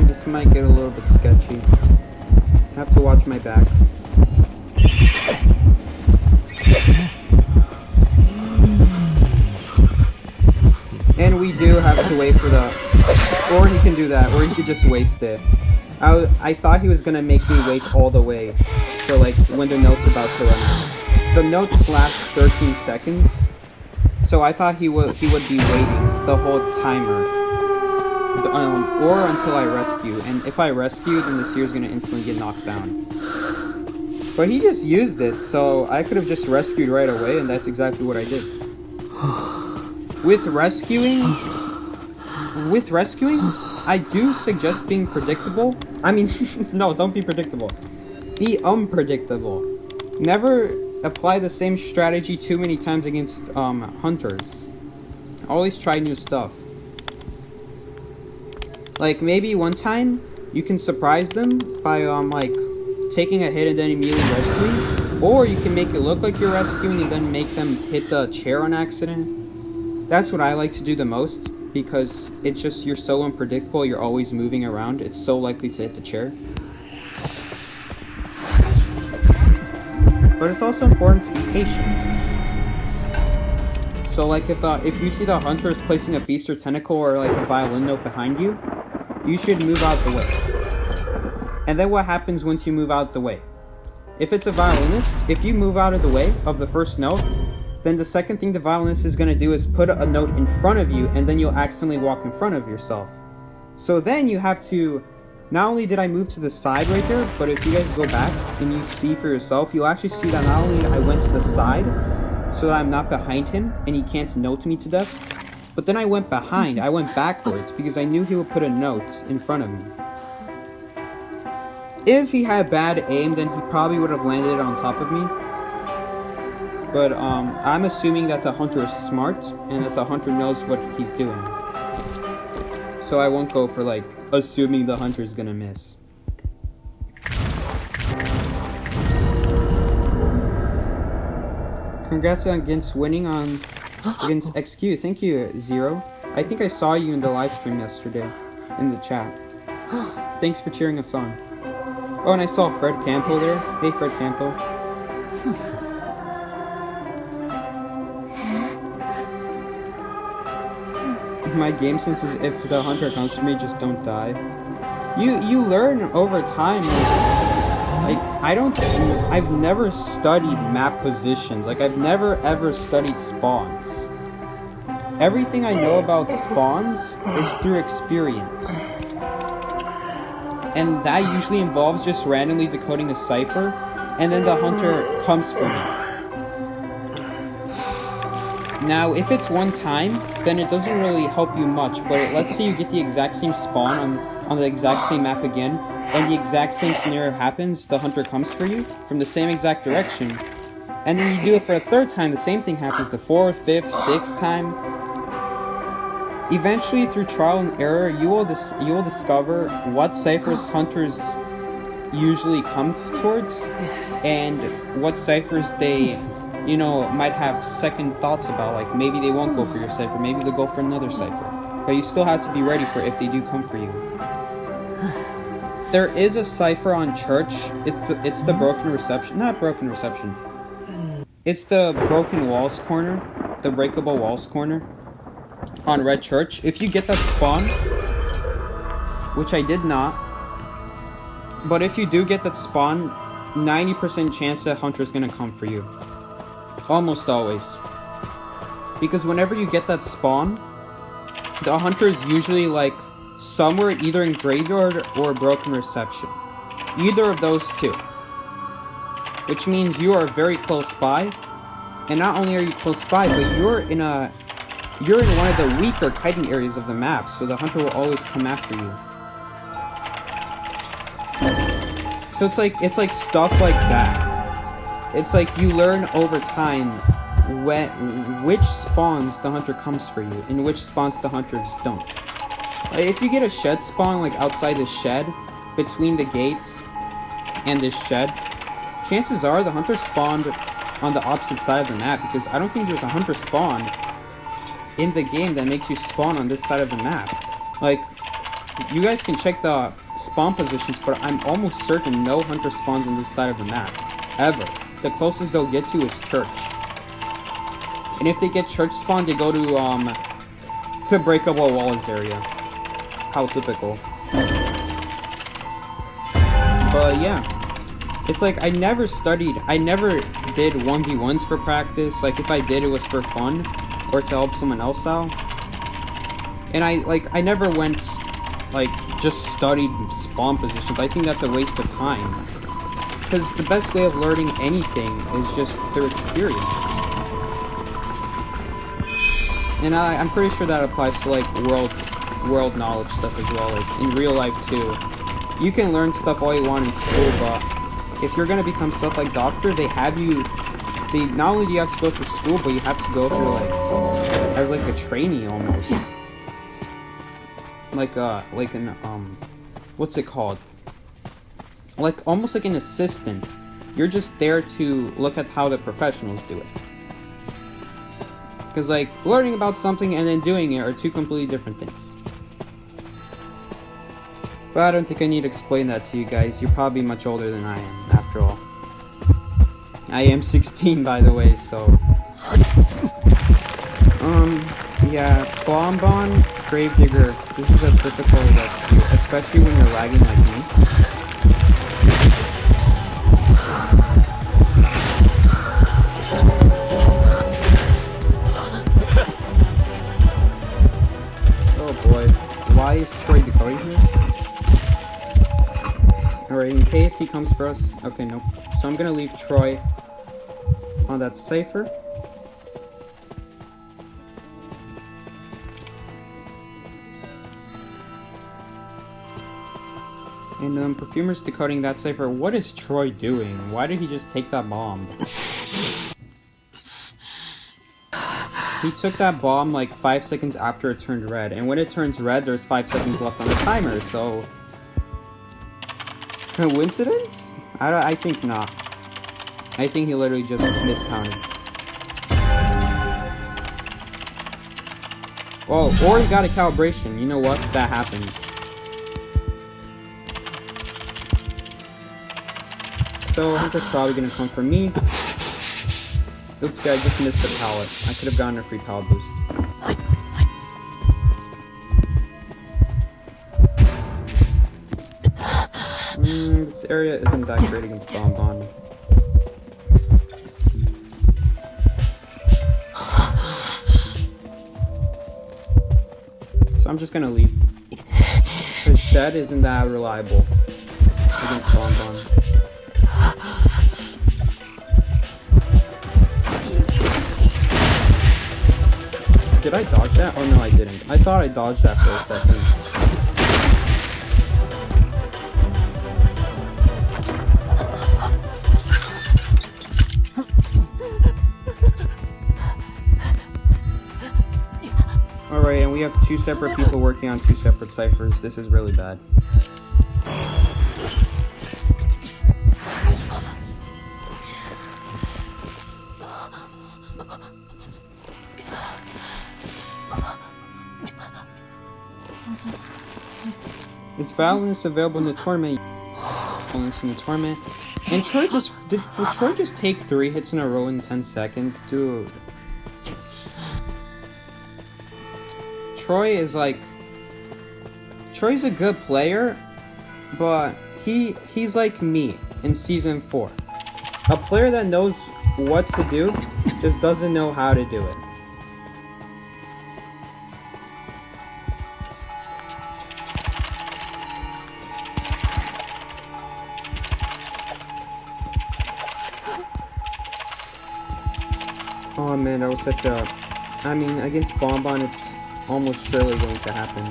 This might get a little bit sketchy. I have to watch my back. And we do have to wait for the... Or he can do that, or he could just waste it. I thought he was going to make me wait all the way for like when the note's about to run out. The notes last 13 seconds, so I thought he would be waiting the whole timer. Or until I rescue, and if I rescue, then the seer's going to instantly get knocked down. But he just used it, so I could have just rescued right away, and that's exactly what I did. With rescuing, I do suggest being predictable. I mean, no, don't be predictable. Be unpredictable. Never apply the same strategy too many times against hunters. Always try new stuff. Like, maybe one time, you can surprise them by, like, taking a hit and then immediately rescuing. Or you can make it look like you're rescuing and then make them hit the chair on accident. That's what I like to do the most, because it's just, you're so unpredictable, you're always moving around. It's so likely to hit the chair. But it's also important to be patient. So, like, if you see the hunter is placing a feast or tentacle or, like, a violin note behind you, you should move out the way. And then what happens once you move out the way? If it's a violinist, if you move out of the way of the first note, then the second thing the violinist is going to do is put a note in front of you, and then you'll accidentally walk in front of yourself. So then you have to, not only did I move to the side right there, but if you guys go back and you see for yourself, you'll actually see that not only I went to the side, so that I'm not behind him, and he can't note me to death, but then I went behind, I went backwards, because I knew he would put a note in front of me. If he had bad aim, then he probably would have landed it on top of me. But I'm assuming that the hunter is smart, and that the hunter knows what he's doing. So I won't go for, like, assuming the hunter is gonna miss. Congrats against winning against XQ. Thank you, Zero. I think I saw you in the live stream yesterday, in the chat. Thanks for cheering us on. Oh, and I saw Fred Campo there. Hey, Fred Campo. My game sense is if the hunter comes for me, just don't die. You learn over time. Like, I've never studied map positions. Like, I've never ever studied spawns. Everything I know about spawns is through experience. And that usually involves just randomly decoding a cipher, and then the hunter comes for me. Now, if it's one time, then it doesn't really help you much, but let's say you get the exact same spawn on the exact same map again, and the exact same scenario happens, the hunter comes for you from the same exact direction, and then you do it for a third time, the same thing happens the fourth, fifth, sixth time. Eventually, through trial and error, you will discover what ciphers hunters usually come towards, and what ciphers they, you know, might have second thoughts about. Like, maybe they won't go for your cipher, maybe they'll go for another cipher. But you still have to be ready for it if they do come for you. There is a cipher on church. It's the broken reception. Not broken reception. It's the broken walls corner. The breakable walls corner. On red church. If you get that spawn, which I did not, but if you do get that spawn, 90% chance that hunter's gonna come for you. Almost always. Because whenever you get that spawn, the hunter is usually like somewhere either in graveyard or broken reception. Either of those two. Which means you are very close by. And not only are you close by, but you're in one of the weaker kiting areas of the map, so the hunter will always come after you. So it's like stuff like that. it's like you learn over time which spawns the hunter comes for you and which spawns the hunters don't. If you get a shed spawn like outside the shed, between the gates and this shed, chances are the hunter spawned on the opposite side of the map, because I don't think there's a hunter spawn in the game that makes you spawn on this side of the map. Like, you guys can check the spawn positions, but I'm almost certain no hunter spawns on this side of the map, ever. The closest they'll get to is church. And if they get church spawn, they go to the breakable walls area. How typical. But yeah. It's like, I never did 1v1s for practice. Like, if I did, it was for fun, or to help someone else out. And I never went, like, just studied spawn positions. I think that's a waste of time. Because the best way of learning anything is just through experience. And I'm pretty sure that applies to, like, world knowledge stuff as well, like, in real life, too. You can learn stuff all you want in school, but if you're gonna become stuff like doctor, not only do you have to go through school, but you have to go through, like, as, like, a trainee, almost. Like an, what's it called? Like, almost like an assistant. You're just there to look at how the professionals do it. Because, like, learning about something and then doing it are two completely different things. But I don't think I need to explain that to you guys. You're probably much older than I am, after all. I am 16, by the way, so... yeah, Bonbon, Gravedigger, this is a difficult rescue, especially when you're lagging like me. Oh boy, why is Troy decoding here? Alright, in case he comes for us... Okay, nope. So I'm gonna leave Troy on that cipher. And Perfumer's decoding that cipher. What is Troy doing? Why did he just take that bomb? He took that bomb like 5 seconds after it turned red. And when it turns red, there's 5 seconds left on the timer, so... Coincidence? I think not. I think he literally just miscounted. Oh, or he got a calibration. You know what? That happens. So, Hunter's probably gonna come for me. Oops, I just missed the pallet. I could have gotten a free pallet boost. This area isn't that great against Bonbon. So I'm just gonna leave. The shed isn't that reliable against Bonbon. Did I dodge that? Oh no, I didn't. I thought I dodged that for a second. Alright, and we have 2 separate people working on 2 separate ciphers. This is really bad. Is violence available in the tournament? Violence in the tournament. And Troy just... Did Troy just take 3 hits in a row in 10 seconds? Dude. Troy is like... Troy's a good player, but he's like me in Season 4. A player that knows what to do, just doesn't know how to do it. Oh man, that was such a... I mean, against Bonbon, it's almost surely going to happen.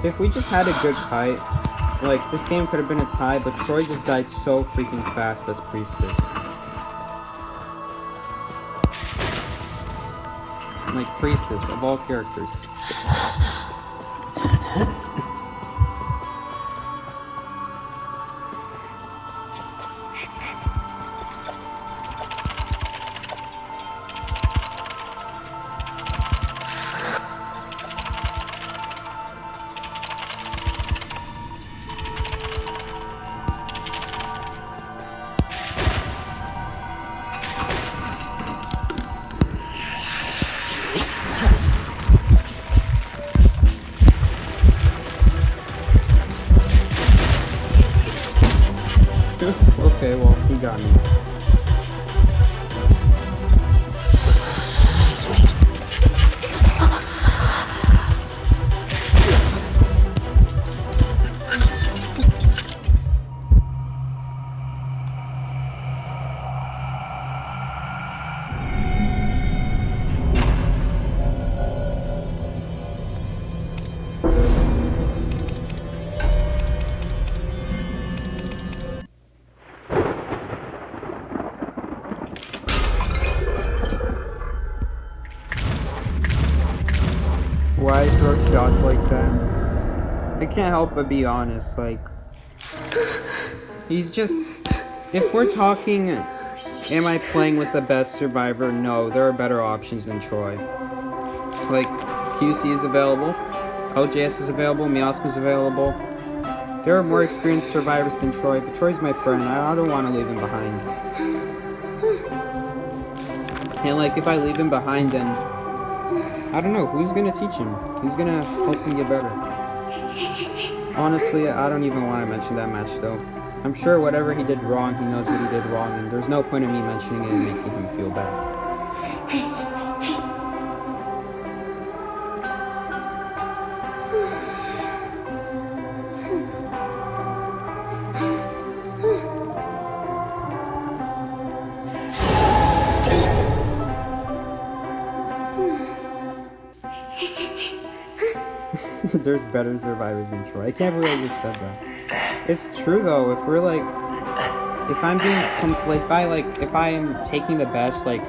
If we just had a good fight, like, this game could have been a tie, but Troy just died so freaking fast as Priestess. Like, Priestess, of all characters. Okay, well, he got me. Why throw shots like that? I can't help but be honest, like, he's just, if we're talking, am I playing with the best survivor? No, there are better options than Troy. Like, QC is available, LJS is available, Miasma is available. There are more experienced survivors than Troy, but Troy's my friend, I don't want to leave him behind. And like, if I leave him behind, then I don't know, who's gonna teach him? Who's gonna help him get better? Honestly, I don't even want to mention that match though. I'm sure whatever he did wrong, he knows what he did wrong, and there's no point in me mentioning it and making him feel bad. There's better survivors than Troy. I can't believe I just said that. It's true though. If we're like, if I'm being, if I am taking the best, like,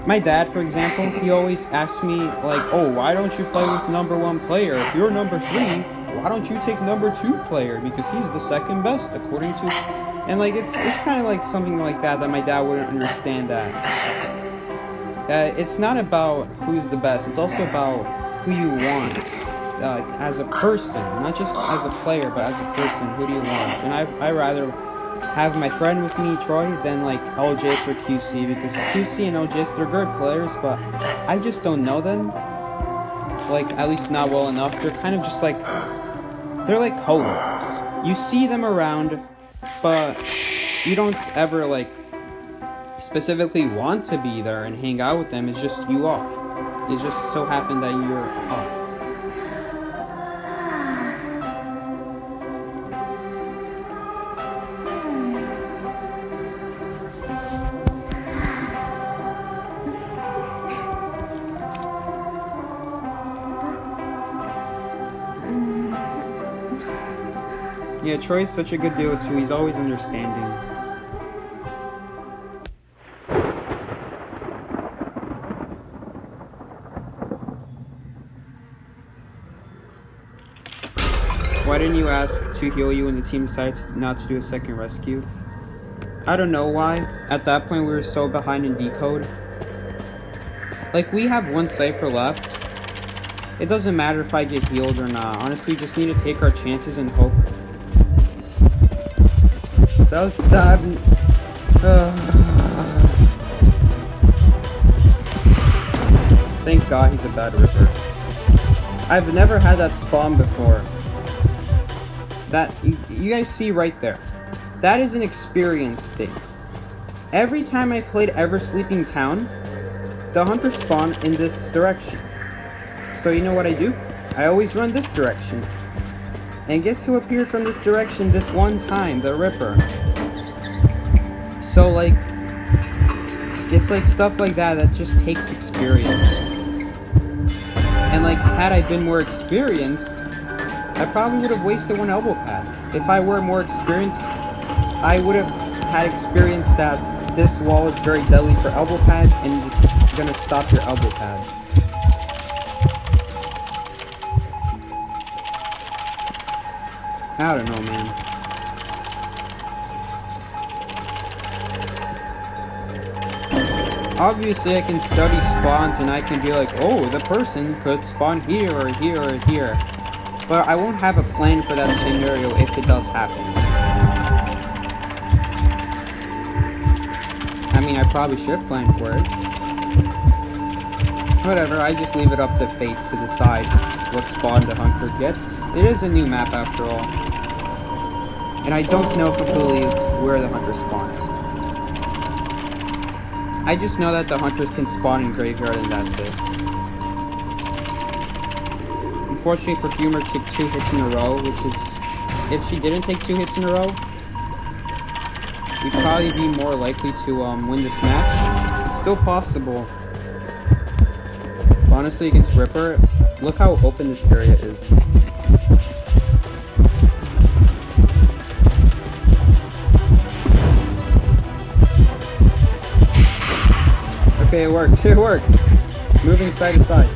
my dad, for example, he always asks me like, oh, why don't you play with #1 player? If you're #3, why don't you take #2 player? Because he's the second best according to, and like, it's kind of like something like that my dad wouldn't understand that. It's not about who's the best. It's also about who you want. Like, as a person, not just as a player, but as a person, who do you want? And I rather have my friend with me, Troy, than like LJS or QC, because QC and LJS, they're good players, but I just don't know them, like, at least not well enough. They're kind of just like, they're like coworkers. You see them around, but you don't ever like specifically want to be there and hang out with them. It's just you are. It just so happened that you're off. Yeah, Troy's such a good dude too. He's always understanding. Why didn't you ask to heal you when the team decided not to do a second rescue? I don't know why. At that point, we were so behind in decode. Like, we have one cipher left. It doesn't matter if I get healed or not. Honestly, we just need to take our chances and hope. Thank God he's a bad ripper. I've never had that spawn before. That, you guys see right there. That is an experience thing. Every time I played Ever Sleeping Town, the hunter spawned in this direction. So you know what I do? I always run this direction. And guess who appeared from this direction this one time? The Ripper. So like, it's like stuff like that just takes experience. And like, had I been more experienced, I probably would have wasted one elbow pad. If I were more experienced, I would have had experience that this wall is very deadly for elbow pads and it's gonna stop your elbow pad. I don't know, man. Obviously, I can study spawns and I can be like, oh, the person could spawn here or here or here. But I won't have a plan for that scenario if it does happen. I mean, I probably should plan for it. Whatever, I just leave it up to fate to decide what spawn the hunter gets. It is a new map after all. And I don't know completely where the hunter spawns. I just know that the hunters can spawn in Graveyard and that's it. Unfortunately, Perfumer took 2 hits in a row, which is... If she didn't take 2 hits in a row, we'd probably be more likely to win this match. It's still possible. Honestly, against Ripper, look how open this area is. Okay, it worked. It worked. Moving side to side.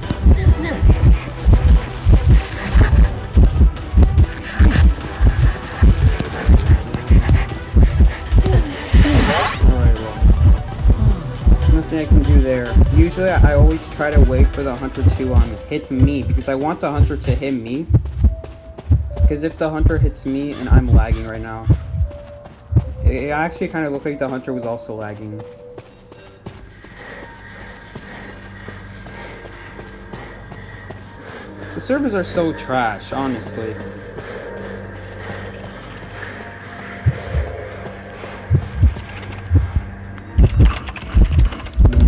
Alright, well. Nothing I can do there. Usually, I always try to wait for the hunter to hit me because I want the hunter to hit me. Because if the hunter hits me and I'm lagging right now, it actually kind of looked like the hunter was also lagging. The servers are so trash, honestly.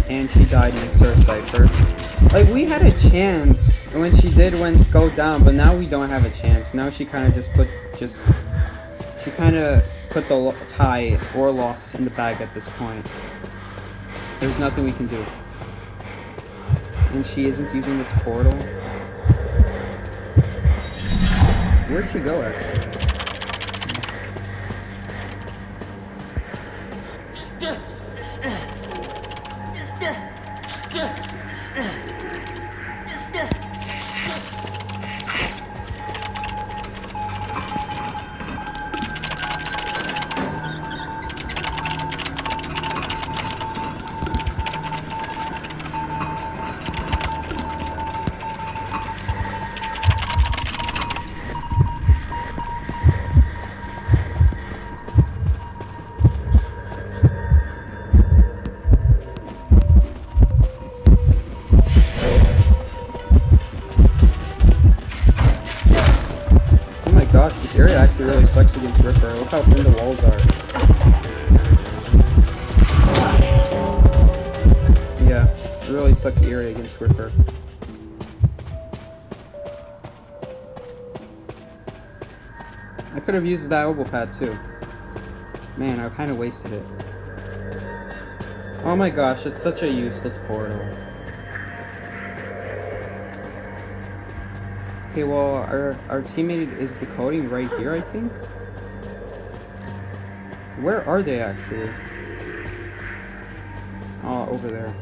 And she died in Sir Cypher. Like, we had a chance when she did go down, but now we don't have a chance. Now she kind of she kind of put the tie or loss in the bag at this point. There's nothing we can do. And she isn't using this portal. Where'd she go, actually? Gosh, this area actually really sucks against Ripper. Look how thin the walls are. Yeah, really sucky area against Ripper. I could have used that elbow pad too. Man, I kind of wasted it. Oh my gosh, it's such a useless portal. Okay, well, our teammate is decoding right here, I think. Where are they actually? Oh, over there.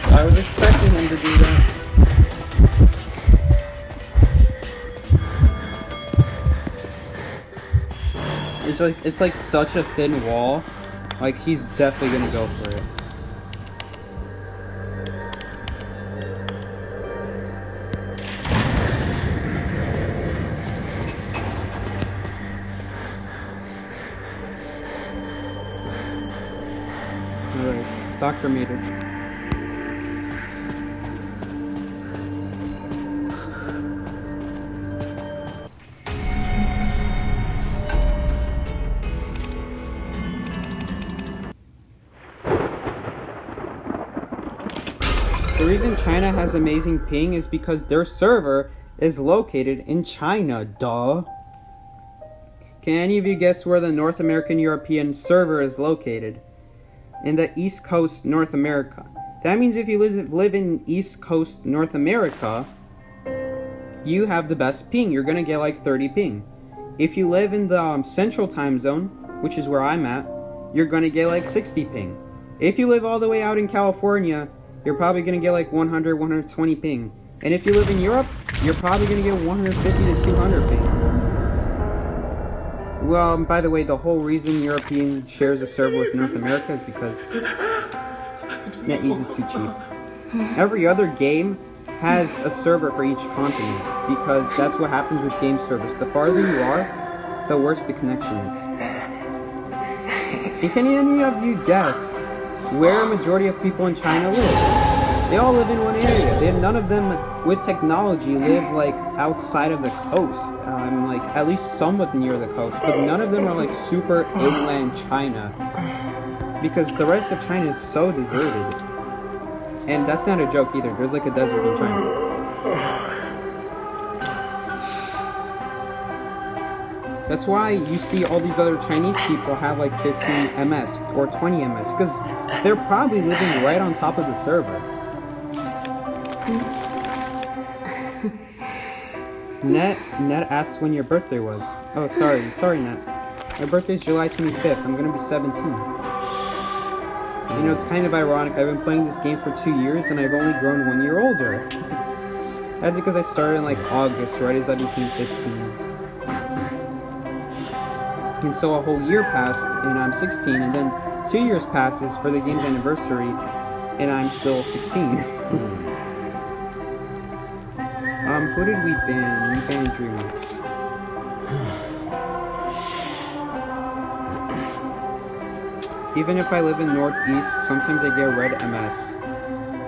I was expecting him to do that. It's like such a thin wall. Like, he's definitely gonna go for it. Alright, Doctor made it. The reason China has amazing ping is because their server is located in China, duh. Can any of you guess where the North American European server is located? In the East Coast, North America. That means if you live in East Coast, North America, you have the best ping. You're gonna get like 30 ping. If you live in the Central Time Zone, which is where I'm at, you're gonna get like 60 ping. If you live all the way out in California, you're probably gonna get like 100, 120 ping. And if you live in Europe, you're probably gonna get 150 to 200 ping. Well, by the way, the whole reason European shares a server with North America is because NetEase is too cheap. Every other game has a server for each continent, because that's what happens with game service. The farther you are, the worse the connection is. And can any of you guess where a majority of people in China live? They all live in one area. None of them with technology live like outside of the coast. Like at least somewhat near the coast, but none of them are like super inland China, because the rest of China is so deserted. And that's not a joke either. There's like a desert in China. That's why you see all these other Chinese people have like 15 MS or 20 MS, because they're probably living right on top of the server. Net asks when your birthday was. Oh, sorry, Net. My birthday's July 25th. I'm gonna be 17. You know, it's kind of ironic. I've been playing this game for 2 years, and I've only grown 1 year older. That's because I started in like August, right as I became 15. And so a whole year passed, and I'm 16, and then 2 years passes for the game's anniversary, and I'm still 16. Who did we ban? We banned Dreamer. Even if I live in Northeast, sometimes I get red MS.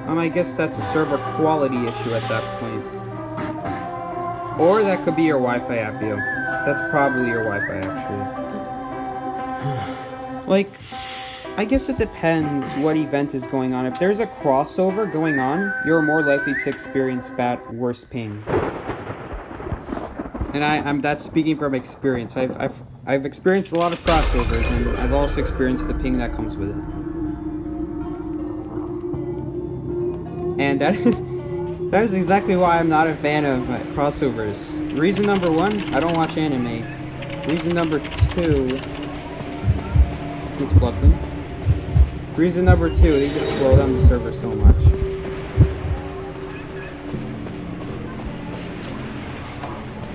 I guess that's a server quality issue at that point. Or that could be your Wi-Fi app, yo. That's probably your Wi-Fi, actually. Like, I guess it depends what event is going on. If there's a crossover going on, you're more likely to experience worse ping. And that's speaking from experience. I've experienced a lot of crossovers, and I've also experienced the ping that comes with it. And that is exactly why I'm not a fan of crossovers. Reason number one, I don't watch anime. Reason number two, it's Bloodwind. Reason number two, they just slow down the server so much.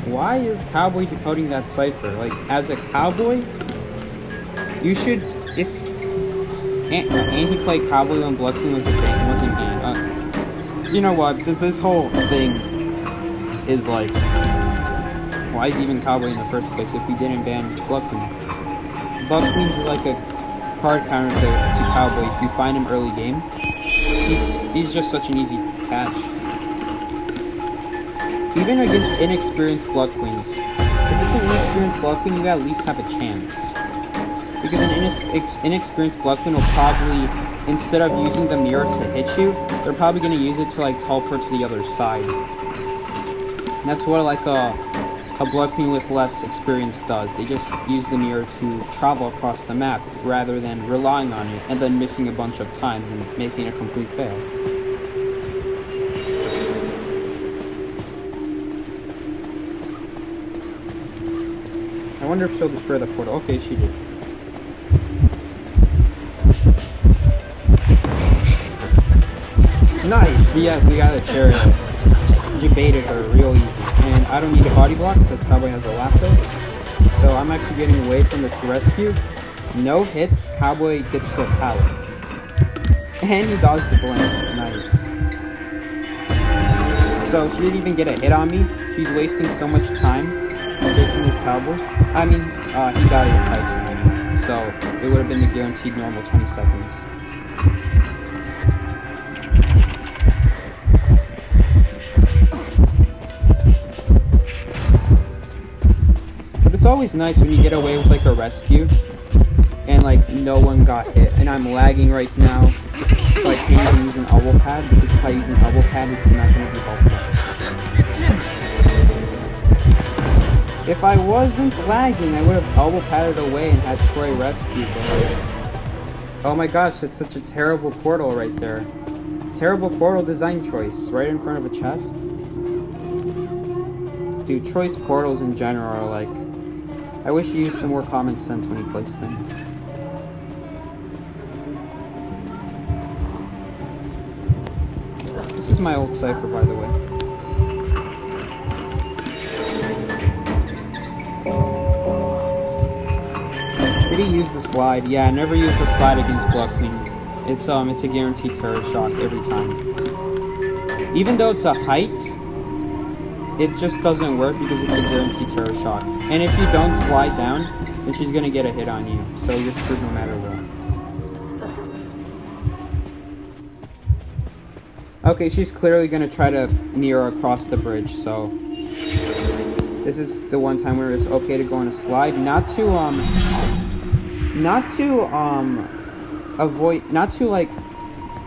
Why is Cowboy decoding that cipher? Like, as a cowboy, you should, and he played Cowboy when Bloodwind wasn't banned. You know what, this whole thing is like, why is even Cowboy in the first place if we didn't ban Bloodwind? Bloodwind's like a card counter to Cowboy. If you find him early game, he's just such an easy catch. Even against inexperienced Bloodwinds, if it's an inexperienced Bloodwind, you at least have a chance. Because an inexperienced Bloodwind will probably, instead of using the mirror to hit you, they're probably going to use it to like teleport to the other side. That's what like a Bloodwind with less experience does. They just use the mirror to travel across the map rather than relying on it and then missing a bunch of times and making a complete fail. I wonder if she'll destroy the portal. Okay, she did. Nice! Yes, we got a chariot. You baited her real easy. And I don't need a body block because Cowboy has a lasso. So I'm actually getting away from this rescue. No hits, Cowboy gets to a pallet. And he dodged the blink. Nice. So she didn't even get a hit on me. She's wasting so much time chasing this Cowboy. I mean, he got it in Titan. So it would have been the guaranteed normal 20 seconds. It's always nice when you get away with like a rescue and like no one got hit, and I'm lagging right now. so I can't even use an elbow pad, because if I use an elbow pad, it's not going to be helpful. If I wasn't lagging, I would have elbow padded away and had Troy rescue, but like... Oh my gosh, that's such a terrible portal right there. Terrible portal design choice, right in front of a chest. Dude, Troy's portals in general are like... I wish he used some more common sense when he placed them. This is my old cipher, by the way. Did he use the slide? Yeah, I never use the slide against Blood Queen. It's a guaranteed terror shock every time. Even though it's a height, it just doesn't work because it's a guaranteed terror shock. And if you don't slide down, then she's gonna get a hit on you. So you're screwed no matter what. Okay, she's clearly gonna try to mirror across the bridge, so this is the one time where it's okay to go on a slide, not to like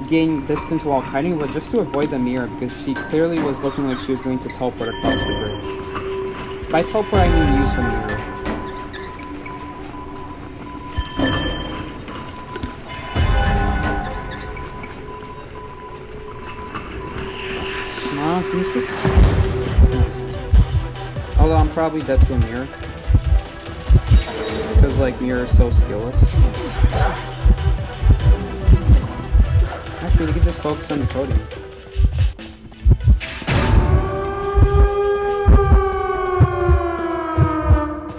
gain distance while kiting, but just to avoid the mirror, because she clearly was looking like she was going to teleport across the bridge. By teleport, I mean use her mirror. Come on, finish this. Nice. Although I'm probably dead to a mirror. Because, like, mirror is so skillless. Actually, we could just focus on the coding.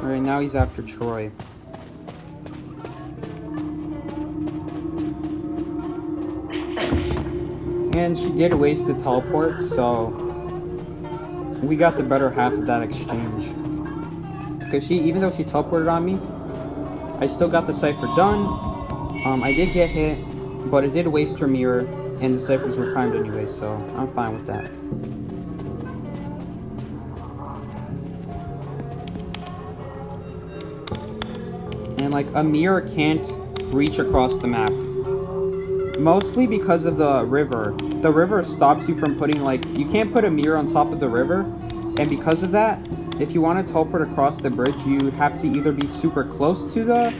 Alright, now he's after Troy. And she did waste the teleport, so we got the better half of that exchange. Because even though she teleported on me, I still got the cipher done. I did get hit, but it did waste her mirror, and the ciphers were primed anyway, so I'm fine with that. And like, a mirror can't reach across the map. Mostly because of the river. The river stops you from putting, like, you can't put a mirror on top of the river, and because of that, if you want to teleport across the bridge, you have to either be super close to the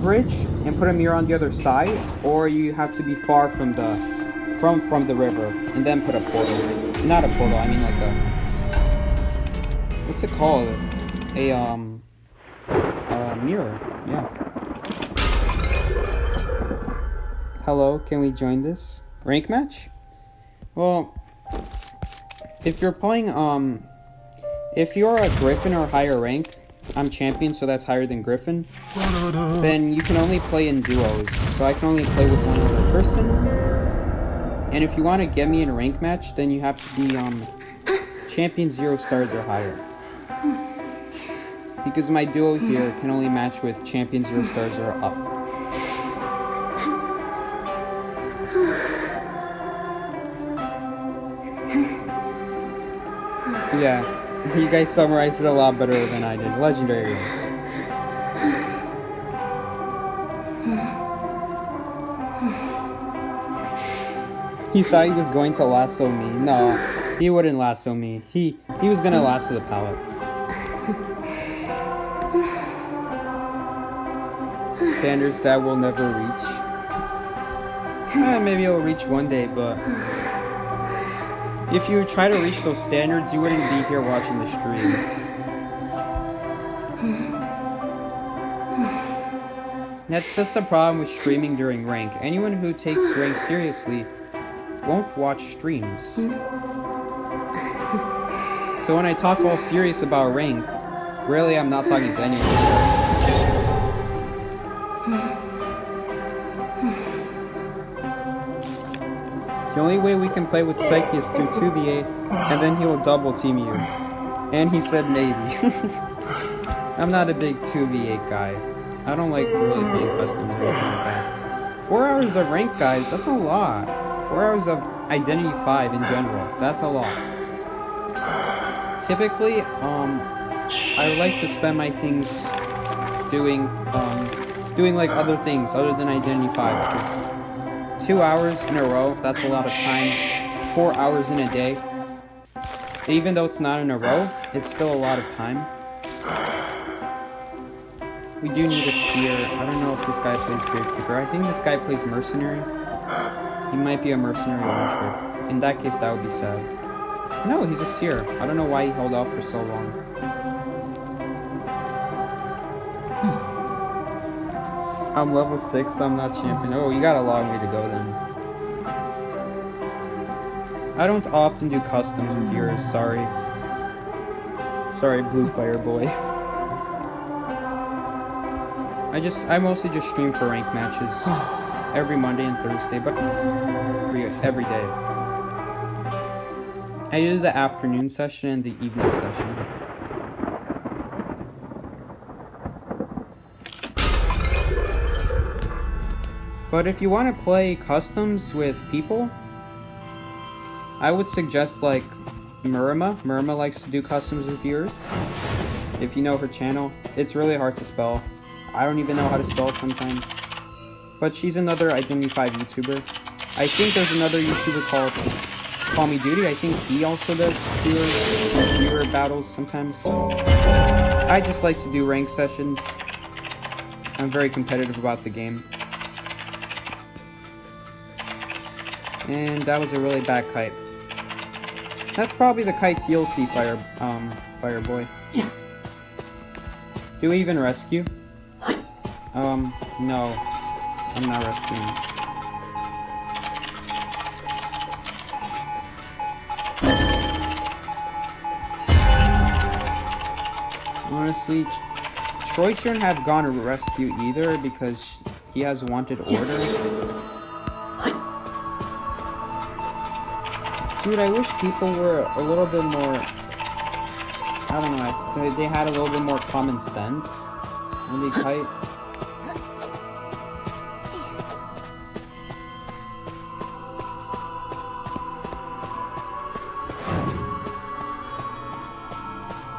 bridge and put a mirror on the other side, or you have to be far from the river and then put a portal. Not a portal, I mean like a, what's it called? A mirror. Yeah. Hello, can we join this rank match? Well, if you're playing if you're a Griffin or higher rank, I'm champion, so that's higher than Griffin, then you can only play in duos, so I can only play with one other person. And if you want to get me in a rank match, then you have to be champion 0 stars or higher. Because my duo here can only match with champion 0 stars or up. Yeah. You guys summarized it a lot better than I did. Legendary. He thought he was going to lasso me. No, he wouldn't lasso me. He was gonna lasso the pallet. Standards that we'll never reach. Maybe I'll reach one day, but if you try to reach those standards, you wouldn't be here watching the stream. That's the problem with streaming during rank. Anyone who takes rank seriously won't watch streams. So when I talk all serious about rank, really I'm not talking to anyone. The only way we can play with Psyche is through 2v8, and then he will double team you. And he said maybe. I'm not a big 2v8 guy. I don't like really playing customs or anything like that. 4 hours of rank, guys, that's a lot. 4 hours of IdentityV in general, that's a lot. Typically, I like to spend my things doing like other things other than IdentityV, because 2 hours in a row, that's a lot of time. 4 hours in a day. Even though it's not in a row, it's still a lot of time. We do need a seer. I don't know if this guy plays Gravekeeper. I think this guy plays Mercenary. He might be a Mercenary one-trick. In that case, that would be sad. No, he's a seer. I don't know why he held off for so long. I'm level 6, so I'm not champion. Oh, you got a long way to go then. I don't often do customs with viewers, sorry. Sorry, Blue Fire Boy. I mostly just stream for rank matches. Every Monday and Thursday, but every day. I do the afternoon session and the evening session. But if you want to play customs with people, I would suggest like Murima. Murima likes to do customs with viewers. If you know her channel, it's really hard to spell. I don't even know how to spell it sometimes. But she's another IdentityV YouTuber. I think there's another YouTuber called Call Me Duty. I think he also does viewer battles sometimes. I just like to do rank sessions. I'm very competitive about the game. And that was a really bad kite. That's probably the kites you'll see, Fireboy. Do we even rescue? No. I'm not rescuing. Honestly, Troy shouldn't have gone to rescue either because he has wanted order. Dude, I wish people were a little bit more, I don't know, they had a little bit more common sense when they kite.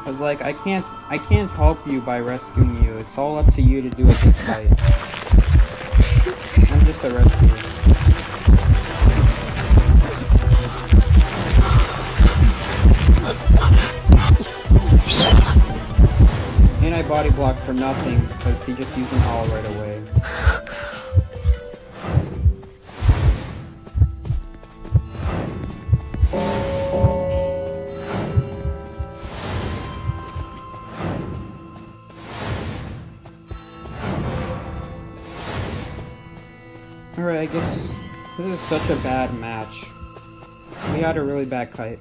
Cause like, I can't help you by rescuing you. It's all up to you to do a good fight. I'm just a rescuer. And I body blocked for nothing because he just used an all right away. Alright, I guess this is such a bad match. We had a really bad kite.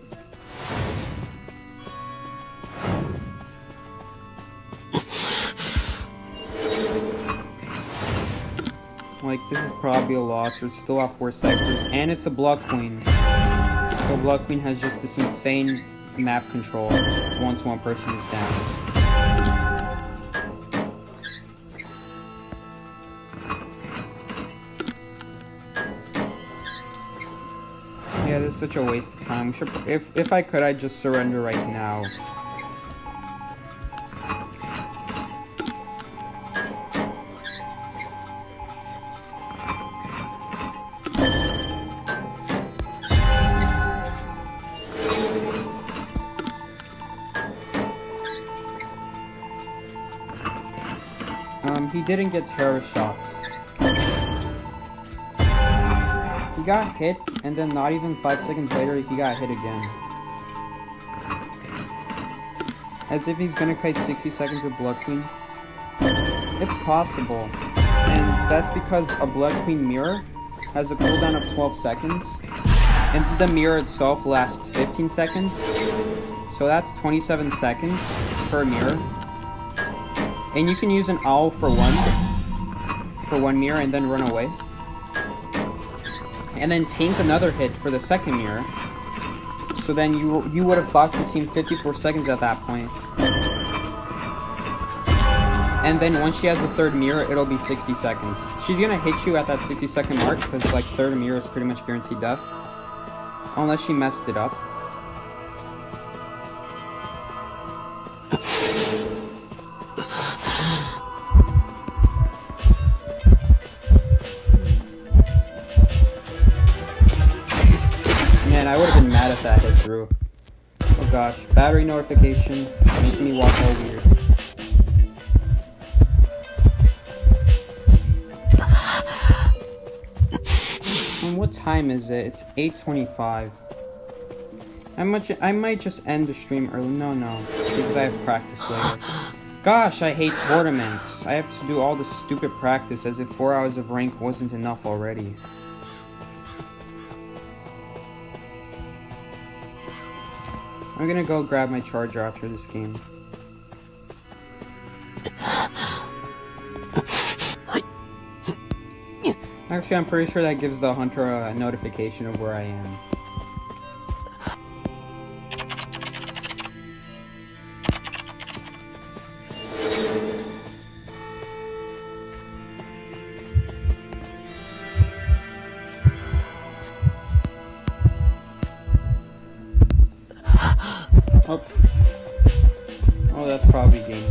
Like, this is probably a loss. We're still off 4 ciphers, and it's a Blood Queen. So Blood Queen has just this insane map control once one person is down. Yeah, this is such a waste of time. We should, if I could, I'd just surrender right now. He didn't get terror shocked. He got hit, and then not even 5 seconds later, he got hit again. As if he's gonna kite 60 seconds with Blood Queen. It's possible. And that's because a Blood Queen mirror has a cooldown of 12 seconds. And the mirror itself lasts 15 seconds. So that's 27 seconds per mirror. And you can use an owl for one mirror and then run away. And then tank another hit for the second mirror. So then you would have blocked your team 54 seconds at that point. And then once she has the third mirror, it'll be 60 seconds. She's gonna hit you at that 60-second mark, because like third mirror is pretty much guaranteed death. Unless she messed it up. I would have been mad if that hit through. Oh gosh, battery notification making me walk all weird. And what time is it? It's 8:25. I might just end the stream early. No, because I have practice later. Gosh, I hate tournaments. I have to do all this stupid practice as if 4 hours of rank wasn't enough already. I'm gonna go grab my charger after this game. Actually, I'm pretty sure that gives the hunter a notification of where I am. Oh, that's probably game.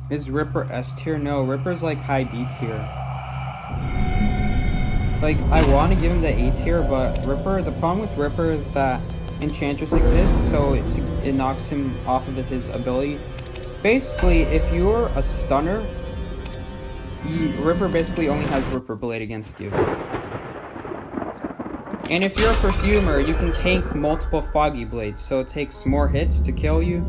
Is Ripper S tier? No, Ripper's like high D tier. Like, I want to give him the A tier, but Ripper, the problem with Ripper is that Enchantress exists, so it knocks him off of his ability. Basically, if you're a stunner, Ripper basically only has Ripper Blade against you. And if you're a Perfumer, you can tank multiple Foggy Blades, so it takes more hits to kill you.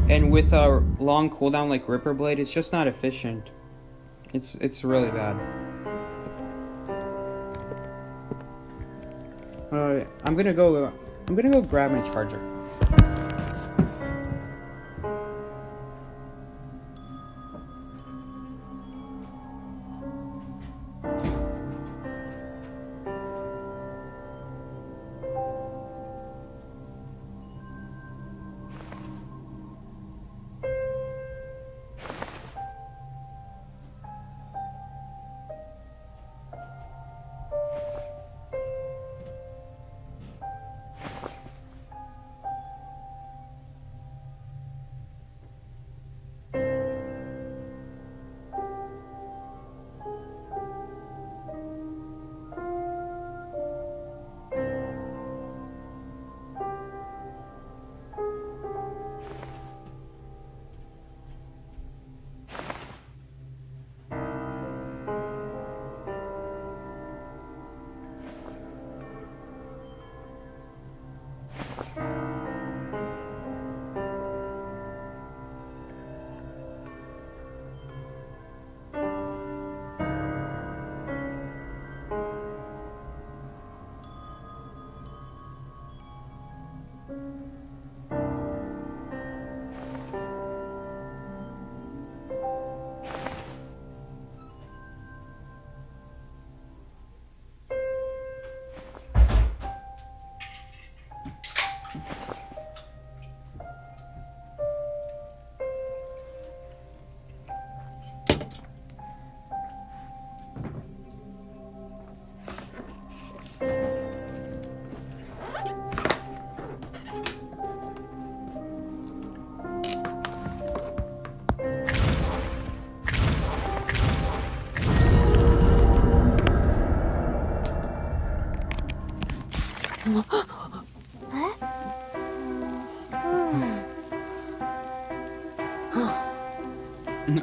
And with a long cooldown like Ripper Blade, it's just not efficient. It's really bad. Alright, I'm gonna go grab my charger.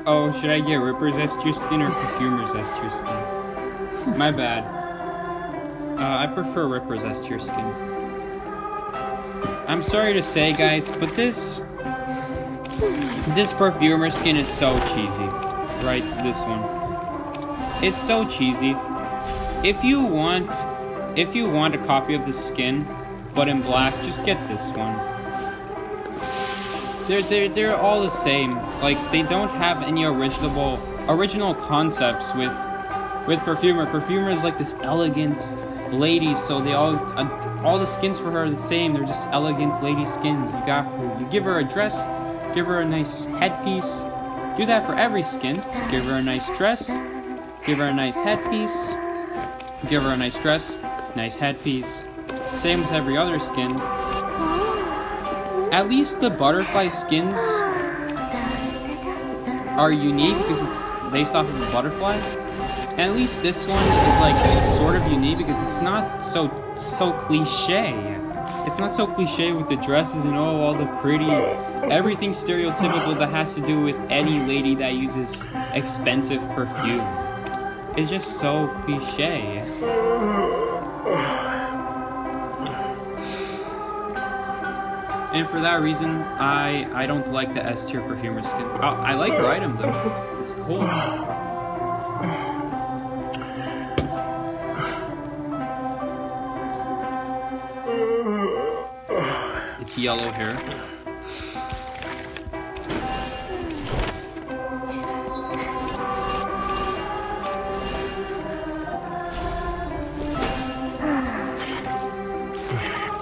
Oh, should I get Ripper's S tier skin or Perfumer's S tier skin? My bad. I prefer Ripper's S tier skin. I'm sorry to say, guys, but this Perfumer skin is so cheesy. Right, this one. It's so cheesy. If you want a copy of this skin, but in black, just get this one. They're all the same. Like, they don't have any original concepts with Perfumer. Perfumer is like this elegant lady, so they all the skins for her are the same. They're just elegant lady skins. You give her a dress, give her a nice headpiece. Do that for every skin. Give her a nice dress, give her a nice headpiece, give her a nice dress, nice headpiece. Same with every other skin. At least the butterfly skins, are unique because it's based off of a butterfly. And at least this one is like, it's sort of unique because it's not so cliche. It's not so cliche with the dresses and all the pretty, everything stereotypical that has to do with any lady that uses expensive perfume. It's just so cliche. And for that reason, I don't like the S tier perfumer skin. I like her item though. It's cool. It's yellow hair.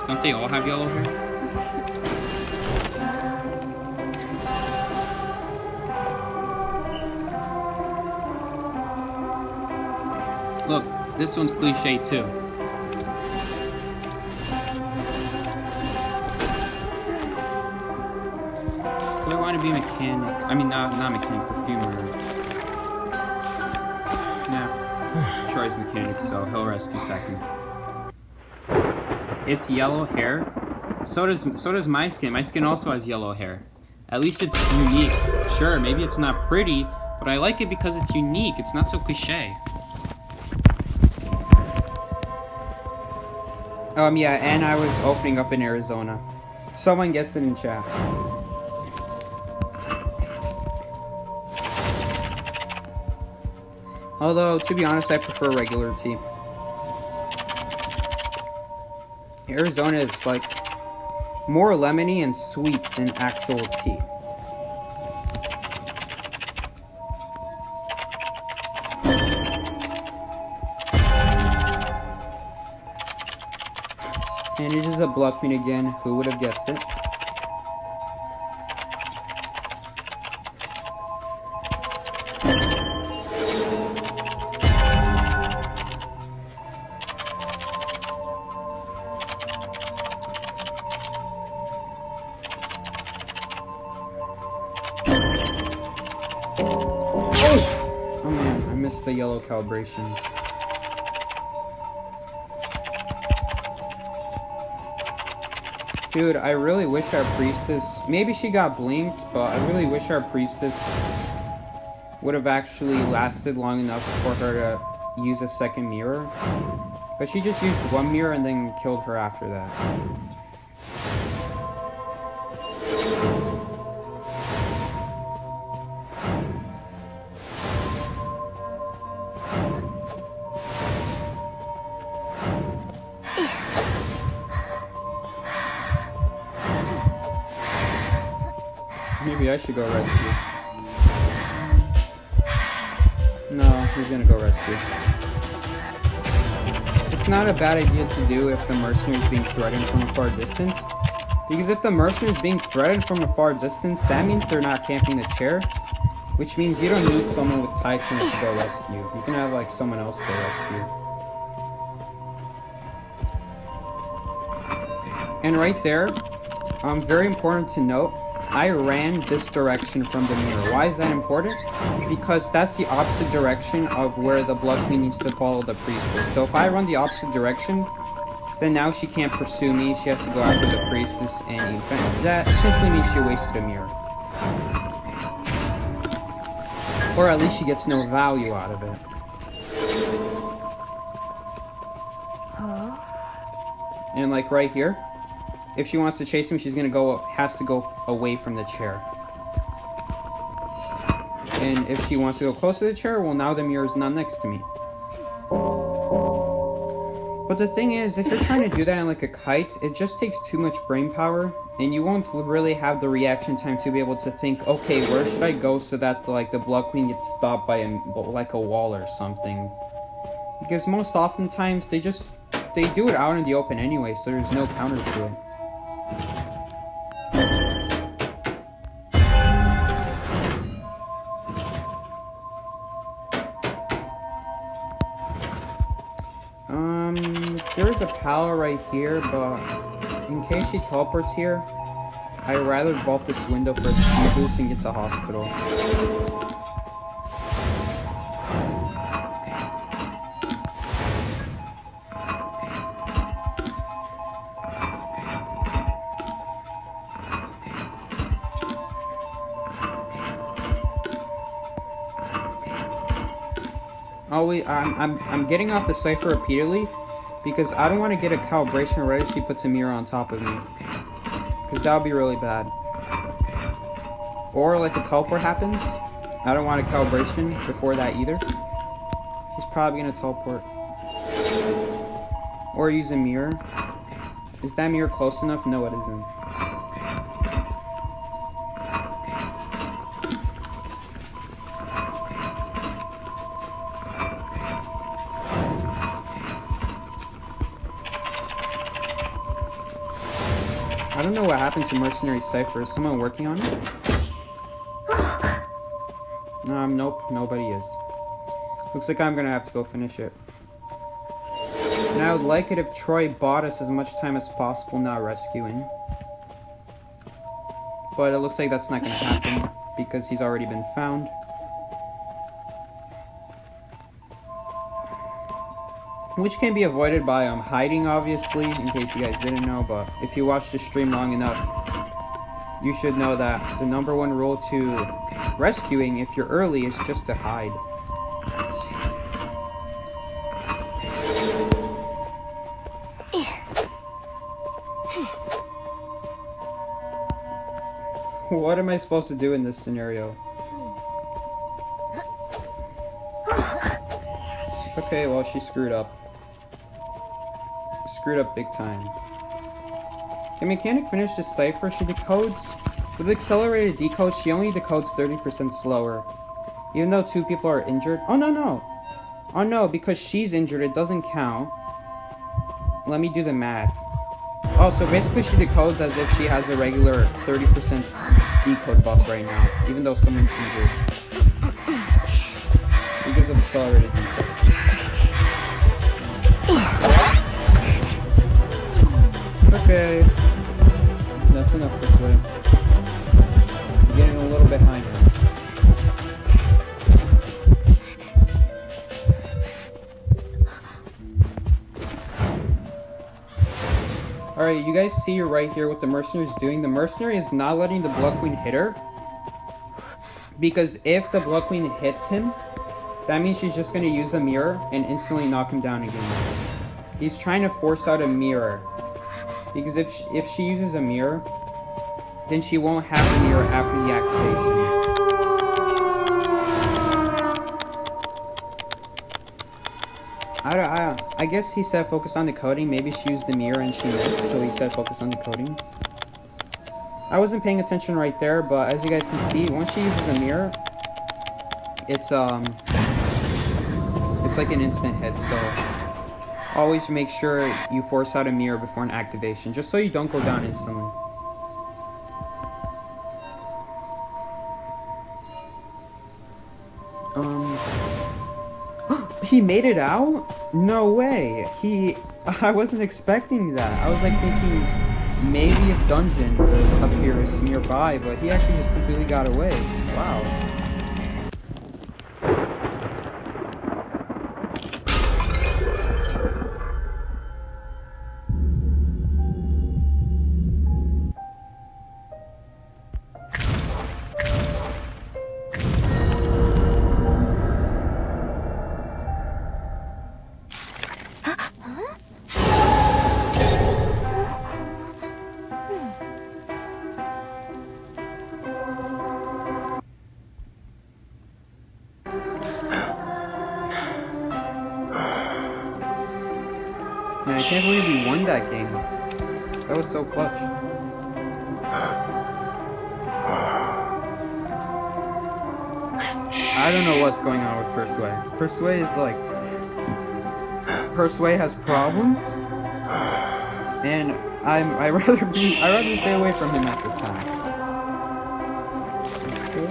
Don't they all have yellow hair? Look, this one's cliche too. Do I want to be mechanic? I mean, not mechanic, perfumer. Yeah, Troy's mechanic, so he'll rescue second. It's yellow hair. So does my skin. My skin also has yellow hair. At least it's unique. Sure, maybe it's not pretty, but I like it because it's unique. It's not so cliche. Yeah, and I was opening up in Arizona. Someone guessed it in chat. Although, to be honest, I prefer regular tea. Arizona is like more lemony and sweet than actual tea. And it is a Bluckman again. Who would have guessed it? Oh man, I missed the yellow calibration. Dude, I really wish our priestess... Maybe she got blinked, but I really wish our priestess would have actually lasted long enough for her to use a second mirror. But she just used one mirror and then killed her after that. Maybe I should go rescue. No, he's gonna go rescue. It's not a bad idea to do if the mercenary is being threatened from a far distance. Because if the mercenary is being threatened from a far distance, that means they're not camping the chair. Which means you don't need someone with Titan to go rescue. You can have like someone else go rescue. And right there, very important to note, I ran this direction from the mirror. Why is that important? Because that's the opposite direction of where the Blood Queen needs to follow the priestess. So if I run the opposite direction, then now she can't pursue me. She has to go after the priestess, and that essentially means she wasted a mirror. Or at least she gets no value out of it. And like right here, if she wants to chase him, she's gonna has to go away from the chair. And if she wants to go close to the chair, well, now the mirror is not next to me. But the thing is, if you're trying to do that in like a kite, it just takes too much brain power, and you won't really have the reaction time to be able to think, okay, where should I go so that like the Blood Queen gets stopped by like a wall or something? Because most oftentimes they do it out in the open anyway, so there's no counter to it. There's a pal right here, but in case she teleports here, I'd rather vault this window for a speed boost and get to hospital. I'm getting off the cipher repeatedly because I don't want to get a calibration right as she puts a mirror on top of me. Because that would be really bad. Or like a teleport happens. I don't want a calibration before that either. She's probably gonna teleport. Or use a mirror. Is that mirror close enough? No, it isn't. I don't know what happened to Mercenary Cypher. Is someone working on it? Nope, nobody is. Looks like I'm gonna have to go finish it. And I would like it if Troy bought us as much time as possible not rescuing. But it looks like that's not gonna happen because he's already been found. Which can be avoided by hiding, obviously, in case you guys didn't know, but if you watch the stream long enough, you should know that the #1 rule to rescuing, if you're early, is just to hide. What am I supposed to do in this scenario? Okay, well, she screwed up. Screwed up big time. Can Mechanic finish this cipher? She decodes... With accelerated decode, she only decodes 30% slower. Even though 2 people are injured. Oh, no. Oh, no, because she's injured, it doesn't count. Let me do the math. Oh, so basically she decodes as if she has a regular 30% decode buff right now. Even though someone's injured. Because of accelerated decode. Okay, that's enough this way. I'm getting a little behind her. Alright, you guys see right here what the mercenary is doing. The mercenary is not letting the Blood Queen hit her. Because if the Blood Queen hits him, that means she's just going to use a mirror and instantly knock him down again. He's trying to force out a mirror. Because if she uses a mirror, then she won't have a mirror after the activation. I guess he said focus on the coding. Maybe she used the mirror and she missed, so he said focus on the coding. I wasn't paying attention right there, but as you guys can see, once she uses a mirror, it's like an instant hit, so always make sure you force out a mirror before an activation, just so you don't go down instantly. He made it out? No way. I wasn't expecting that. I was like thinking maybe a dungeon appears nearby, but he actually just completely got away. Wow. Man, I can't believe we won that game. That was so clutch. I don't know what's going on with Persway. Persway is like... Persway has problems. And I'd rather stay away from him at this time. Okay.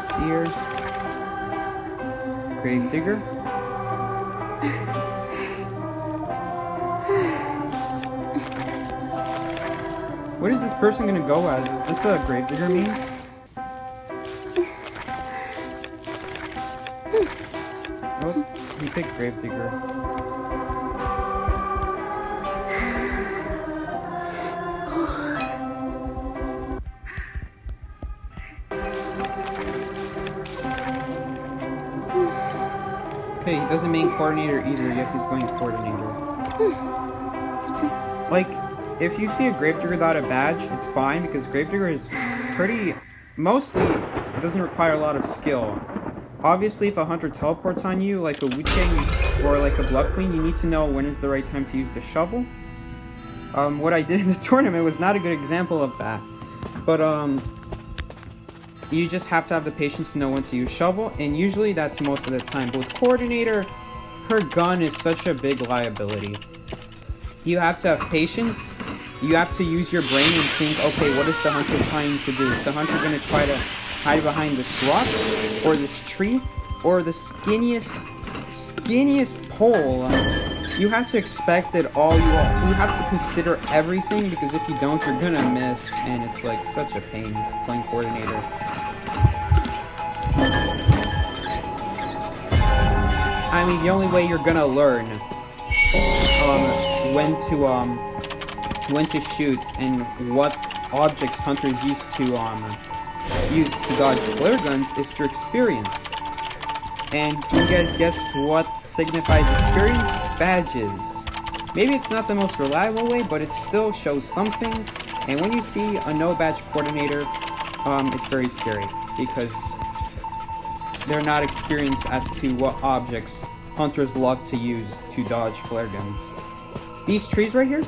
Seer. Gravedigger. What is this person gonna go as? Is this a Gravedigger meme? Oh, he picked Gravedigger. Okay, he doesn't main coordinator either, yet he's going coordinator. Like, if you see a Gravedigger without a badge, it's fine, because Gravedigger is mostly, doesn't require a lot of skill. Obviously, if a hunter teleports on you, like a Wu-Chang or like a Blood Queen, you need to know when is the right time to use the shovel. What I did in the tournament was not a good example of that. But, you just have to have the patience to know when to use shovel, and usually that's most of the time. But with coordinator, her gun is such a big liability. You have to have patience. You have to use your brain and think, okay, what is the hunter trying to do? Is the hunter going to try to hide behind this rock, or this tree, or the skinniest pole? You have to expect it all. You have to consider everything, because if you don't, you're gonna miss, and it's like such a pain playing coordinator. I mean, the only way you're gonna learn when to shoot and what objects hunters use to dodge flare guns is through experience. And can you guys guess what signifies experience? Badges. Maybe it's not the most reliable way, but it still shows something. And when you see a no badge coordinator, it's very scary, because they're not experienced as to what objects hunters love to use to dodge flare guns. These trees right here?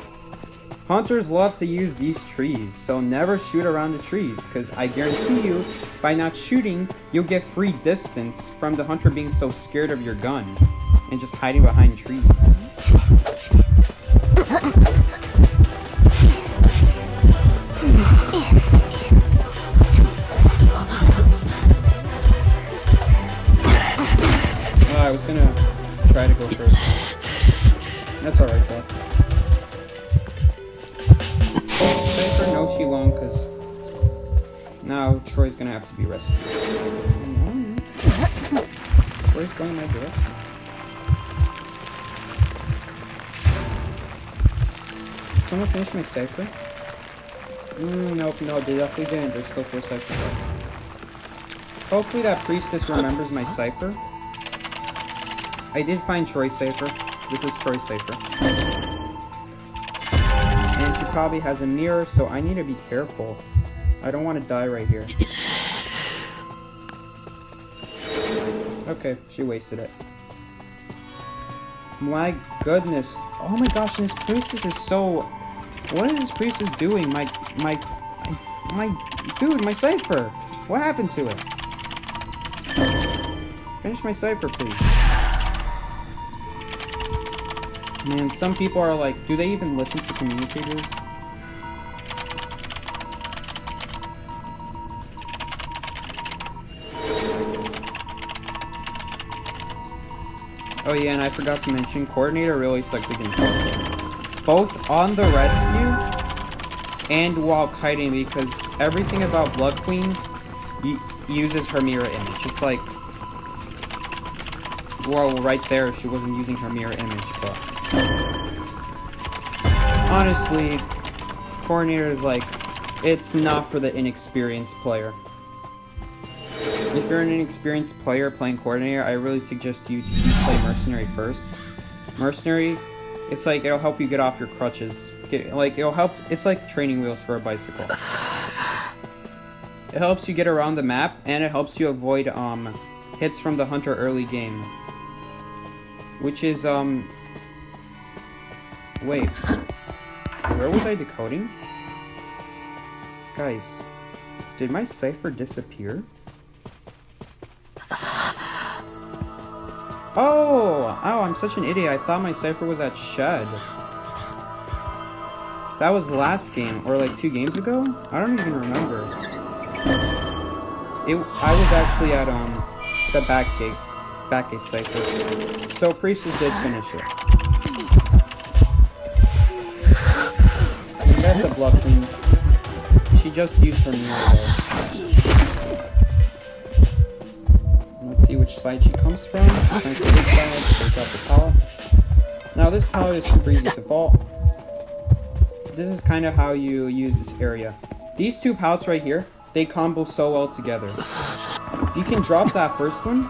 Hunters love to use these trees, so never shoot around the trees, because I guarantee you, by not shooting, you'll get free distance from the hunter being so scared of your gun and just hiding behind trees. I was gonna try to go first. That's alright though. Cypher, no, she won't, because now Troy's gonna have to be rescued. Troy's going my direction. Did someone finish my Cypher? Nope, no, they definitely didn't. There's still 4 Cyphers left. Hopefully that priestess remembers my Cypher. I did find Troy's Cypher. This is Troy's Cypher. And she probably has a mirror, so I need to be careful. I don't want to die right here. Okay, she wasted it. My goodness. Oh my gosh, and this priestess is so... What is this priestess doing? Dude, my Cypher! What happened to it? Finish my Cypher, please. Man, some people are like, do they even listen to communicators? Oh yeah, and I forgot to mention, coordinator really sucks against both on the rescue and while kiting, because everything about Blood Queen uses her mirror image. It's like, well, right there, she wasn't using her mirror image, but honestly, coordinator is like, it's not for the inexperienced player. If you're an inexperienced player playing coordinator, I really suggest you play mercenary first. Mercenary, it's like, it'll help you get off your crutches. It's like training wheels for a bicycle. It helps you get around the map, and it helps you avoid hits from the hunter early game. Which is, wait. Where was I decoding? Guys, did my Cypher disappear? Oh, I'm such an idiot. I thought my Cypher was at Shed. That was last game, or like 2 games ago? I don't even remember. I was actually at, the back gate Cypher. So Priestess did finish it. And that's a Blood Queen. She just used her mirror though. Let's see which side she comes from. She's coming from this side, so drop the pallet. Now this pallet is super easy to vault. This is kind of how you use this area. These 2 pallets right here, they combo so well together. You can drop that first one,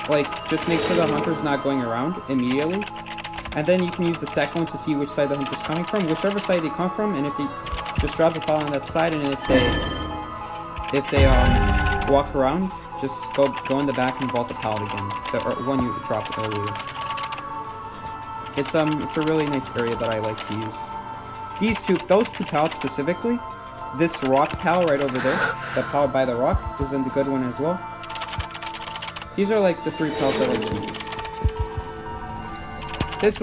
like, just make sure the hunter's not going around immediately. And then you can use the second one to see which side the hunter's coming from, whichever side they come from, and if they just drop the pal on that side, and if they walk around, just go in the back and vault the pallet again. The one you dropped earlier. It's a really nice area that I like to use. Those two pallets specifically, this rock pallet right over there, the pallet by the rock, is a good one as well. These are like the 3 pallets I like to use. This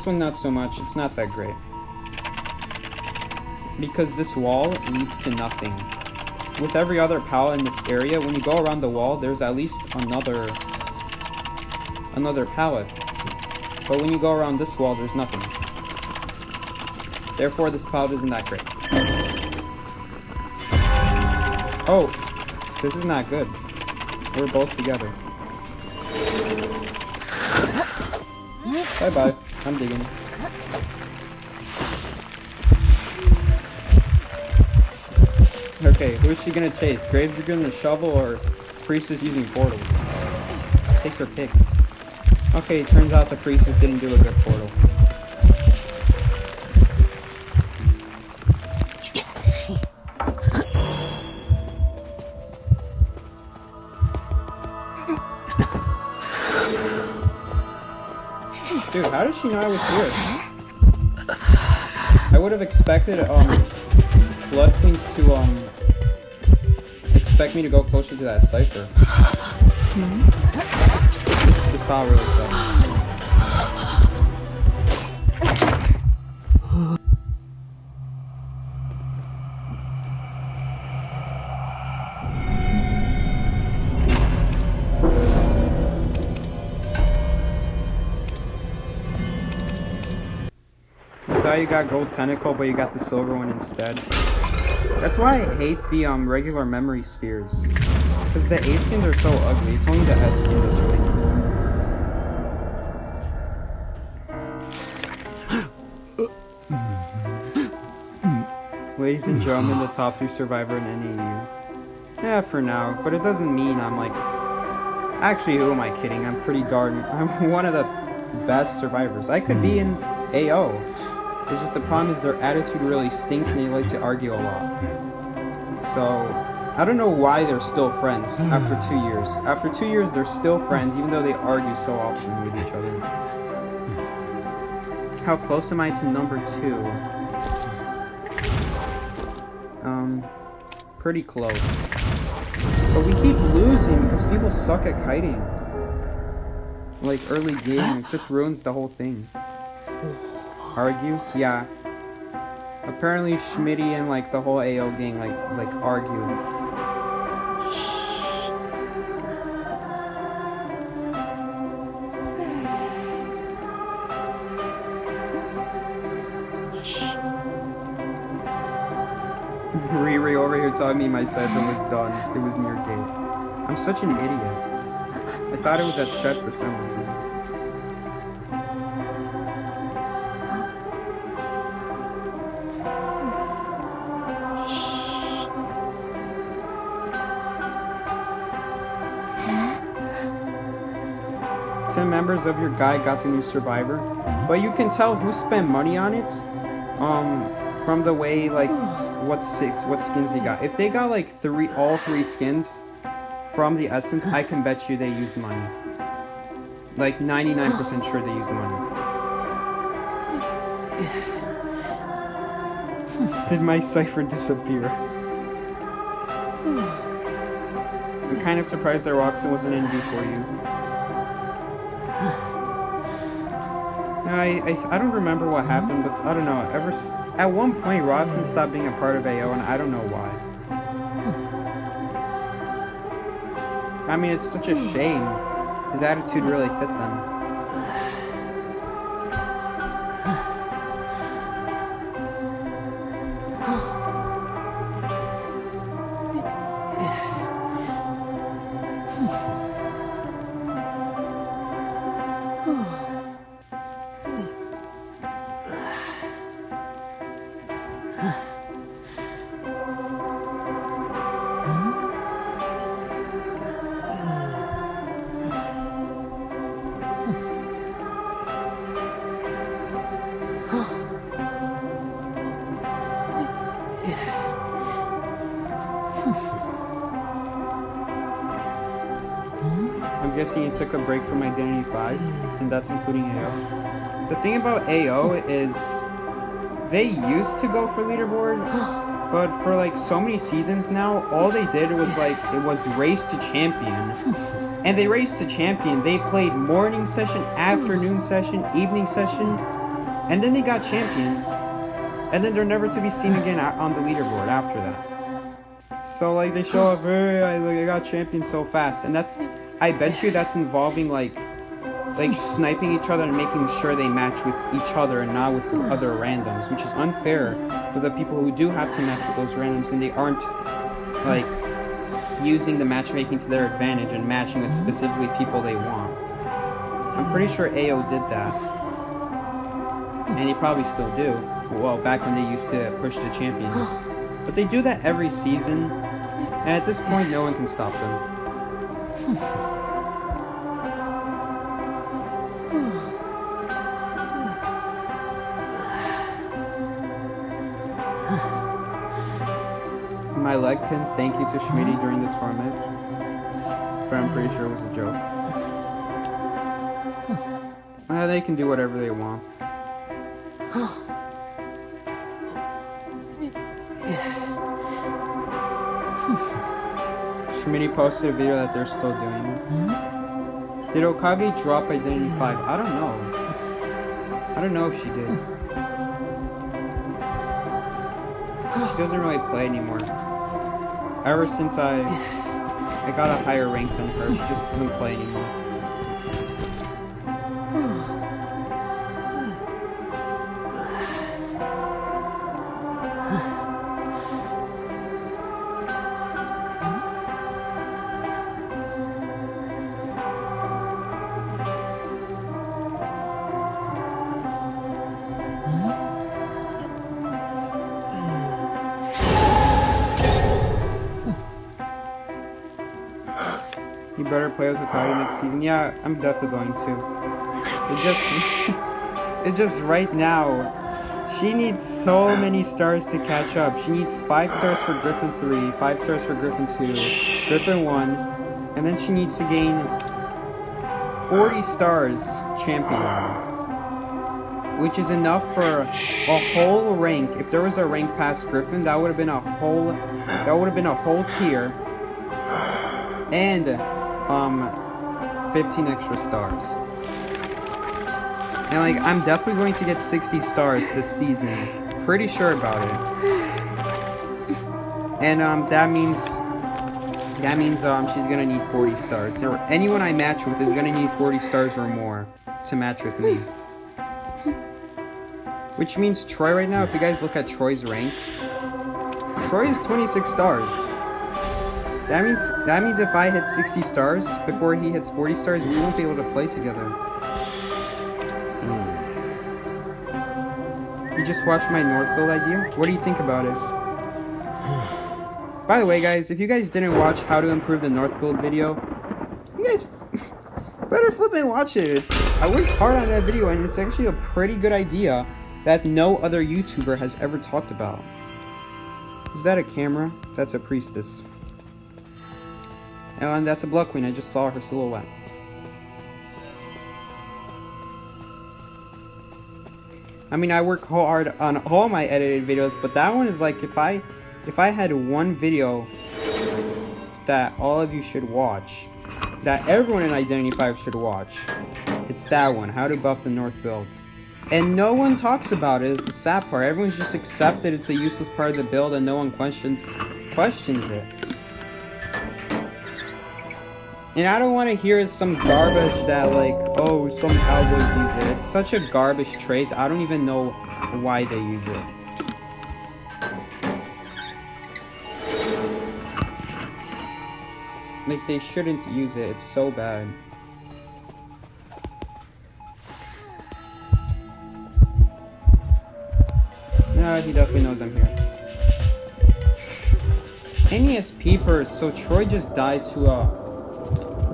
one not so much. It's not that great. Because this wall leads to nothing. With every other pallet in this area, when you go around the wall, there's at least another pallet. But when you go around this wall, there's nothing. Therefore, this pallet isn't that great. Oh, this is not good. We're both together. Bye-bye. I'm digging. Okay, who's she gonna chase? Gravekeeper in the shovel or Priestess using portals? Take your pick. Okay, it turns out the Priestess didn't do a good portal. Dude, how did she know I was here? I would have expected, Blood Queens to, expect me to go closer to that cipher. This power really sucks. You got gold tentacle, but you got the silver one instead. That's why I hate the regular memory spheres, because the A skins are so ugly. It's only the S skin that's really nice. Ladies and gentlemen, the top 3 survivor in NAU. Yeah, for now, but it doesn't mean I'm like... Actually, who am I kidding? I'm pretty darn... I'm one of the best survivors. I could be in AO. It's just the problem is their attitude really stinks and they like to argue a lot. So, I don't know why they're still friends after 2 years. After 2 years, they're still friends even though they argue so often with each other. How close am I to number 2? Pretty close. But we keep losing because people suck at kiting. Like early game, it just ruins the whole thing. Argue? Yeah. Apparently Schmitty and like the whole AO gang like argue. Riri over here telling me my cipher was done. It was near gate. I'm such an idiot. I thought it was at stretch for some reason. 10 members of your guide got the new survivor, but you can tell who spent money on it from the way like what skins they got. If they got like all three skins from the essence, I can bet you they used money. Like 99% sure they used money. Did my cipher disappear? I'm kind of surprised that Roxanne wasn't in before you. I don't remember what happened, but I don't know. At one point, Roxanne stopped being a part of AO, and I don't know why. I mean, it's such a shame. His attitude really fit them. guessing you took a break from IdentityV, and that's including AO. The thing about AO is they used to go for leaderboard, but for like so many seasons now, all they did was like, it was race to champion. And they raced to champion. They played morning session, afternoon session, evening session, and then they got champion. And then they're never to be seen again on the leaderboard after that. So like they show up, hey, I got champion so fast, and that's, I bet you that's involving like sniping each other and making sure they match with each other and not with other randoms, which is unfair for the people who do have to match with those randoms and they aren't like using the matchmaking to their advantage and matching with specifically people they want. I'm pretty sure AO did that, and they probably still do. Well, back when they used to push to champion. But they do that every season, and at this point no one can stop them. My leg pin, thank you to Schmitty during the tournament, but I'm pretty sure it was a joke. They can do whatever they want. Schmitty posted a video that they're still doing it. Did Okage drop IdentityV? I don't know. I don't know if she did. She doesn't really play anymore. Ever since I got a higher rank than her, she just doesn't play anymore. You better play with Hokage next season. Yeah, I'm definitely going to. It just right now, she needs so many stars to catch up. She needs 5 stars for Griffin 3, 5 stars for Griffin 2, Griffin 1, and then she needs to gain 40 stars champion, which is enough for a whole rank. If there was a rank past Griffin, that would have been a whole tier. And 15 extra stars. And like, I'm definitely going to get 60 stars this season. Pretty sure about it. And that means she's gonna need 40 stars. Or anyone I match with is gonna need 40 stars or more to match with me. Which means Troy right now, if you guys look at Troy's rank, Troy is 26 stars. That means if I hit 60 stars before he hits 40 stars, we won't be able to play together. You just watched my North build idea? What do you think about it? By the way, guys, if you guys didn't watch how to improve the North build video, you guys better flip and watch it. I worked hard on that video, and it's actually a pretty good idea that no other YouTuber has ever talked about. Is that a camera? That's a priestess. Oh, and that's a Blood Queen. I just saw her silhouette. I mean, I work hard on all my edited videos, but that one is like, if I had one video that all of you should watch, that everyone in IdentityV should watch, it's that one, how to buff the North build. And no one talks about it, is the sad part. Everyone's just accepted it's a useless part of the build and no one questions it. And I don't want to hear some garbage that like, oh, some cowboys use it. It's such a garbage trait, I don't even know why they use it. Like, they shouldn't use it, it's so bad. Yeah, he definitely knows I'm here. NES peepers, so Troy just died to a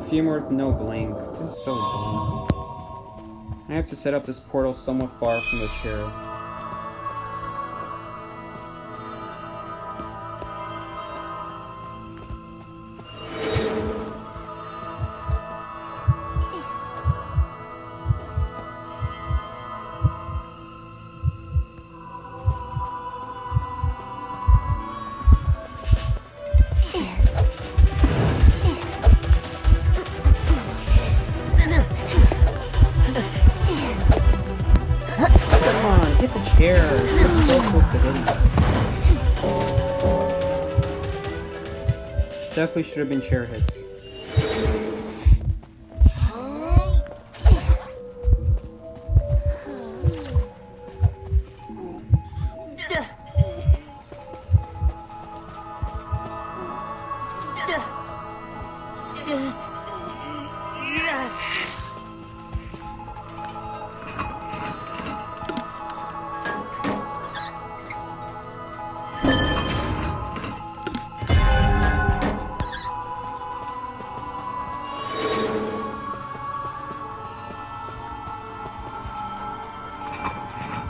Femur with no blink. This is so dumb. I have to set up this portal somewhat far from the chair. chair. You're so close to hitting it. Definitely should have been chair hits.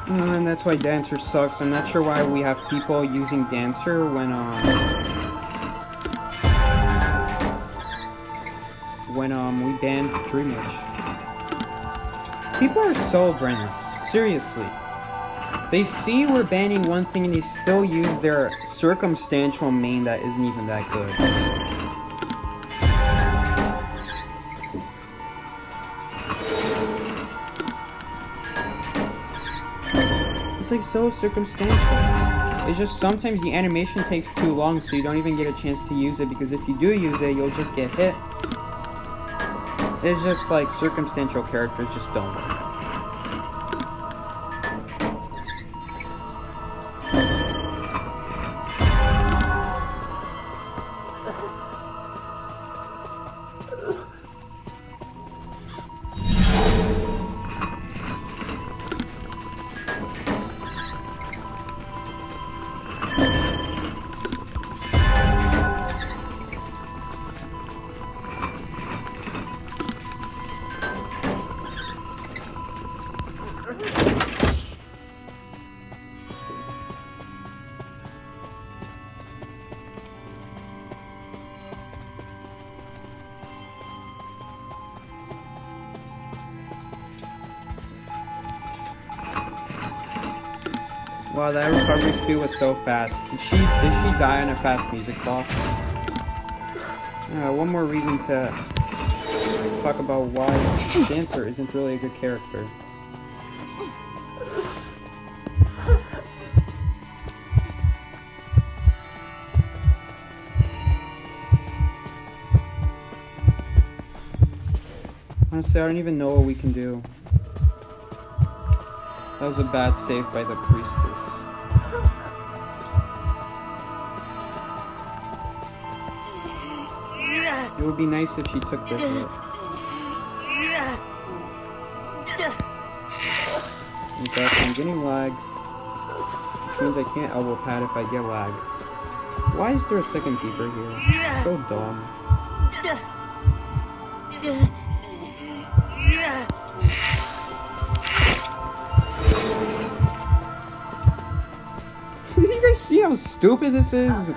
And that's why Dancer sucks. I'm not sure why we have people using Dancer when we banned Dream Witch. People are so brainless. Seriously. They see we're banning one thing and they still use their circumstantial main that isn't even that good. It's like so circumstantial. It's just sometimes the animation takes too long, so you don't even get a chance to use it, because if you do use it, you'll just get hit. It's just like circumstantial characters just don't work. Wow, that recovery speed was so fast. Did she die on a fast music box? One more reason to talk about why Dancer isn't really a good character. Honestly, I don't even know what we can do. That was a bad save by the priestess. It would be nice if she took this hit. In fact, I'm getting lag, which means I can't elbow pad if I get lag. Why is there a second keeper here? It's so dumb. See how stupid this is?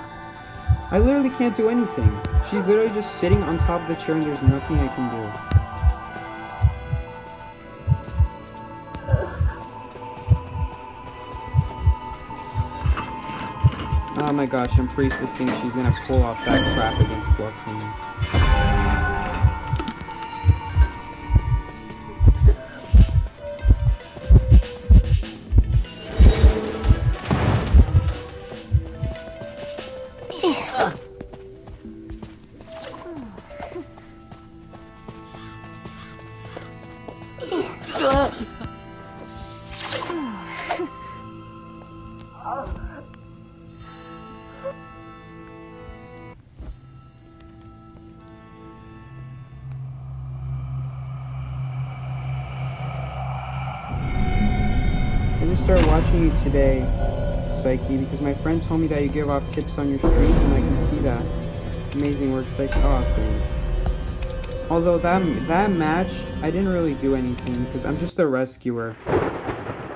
I literally can't do anything. She's literally just sitting on top of the chair and there's nothing I can do. Oh my gosh, I'm priestess thinks she's gonna pull off that crap against Blood Queen. I just started watching you today, Psyche, because my friend told me that you give off tips on your streams, and I can see that. Amazing work, Psyche. Oh, thanks. Although that match, I didn't really do anything, because I'm just a rescuer.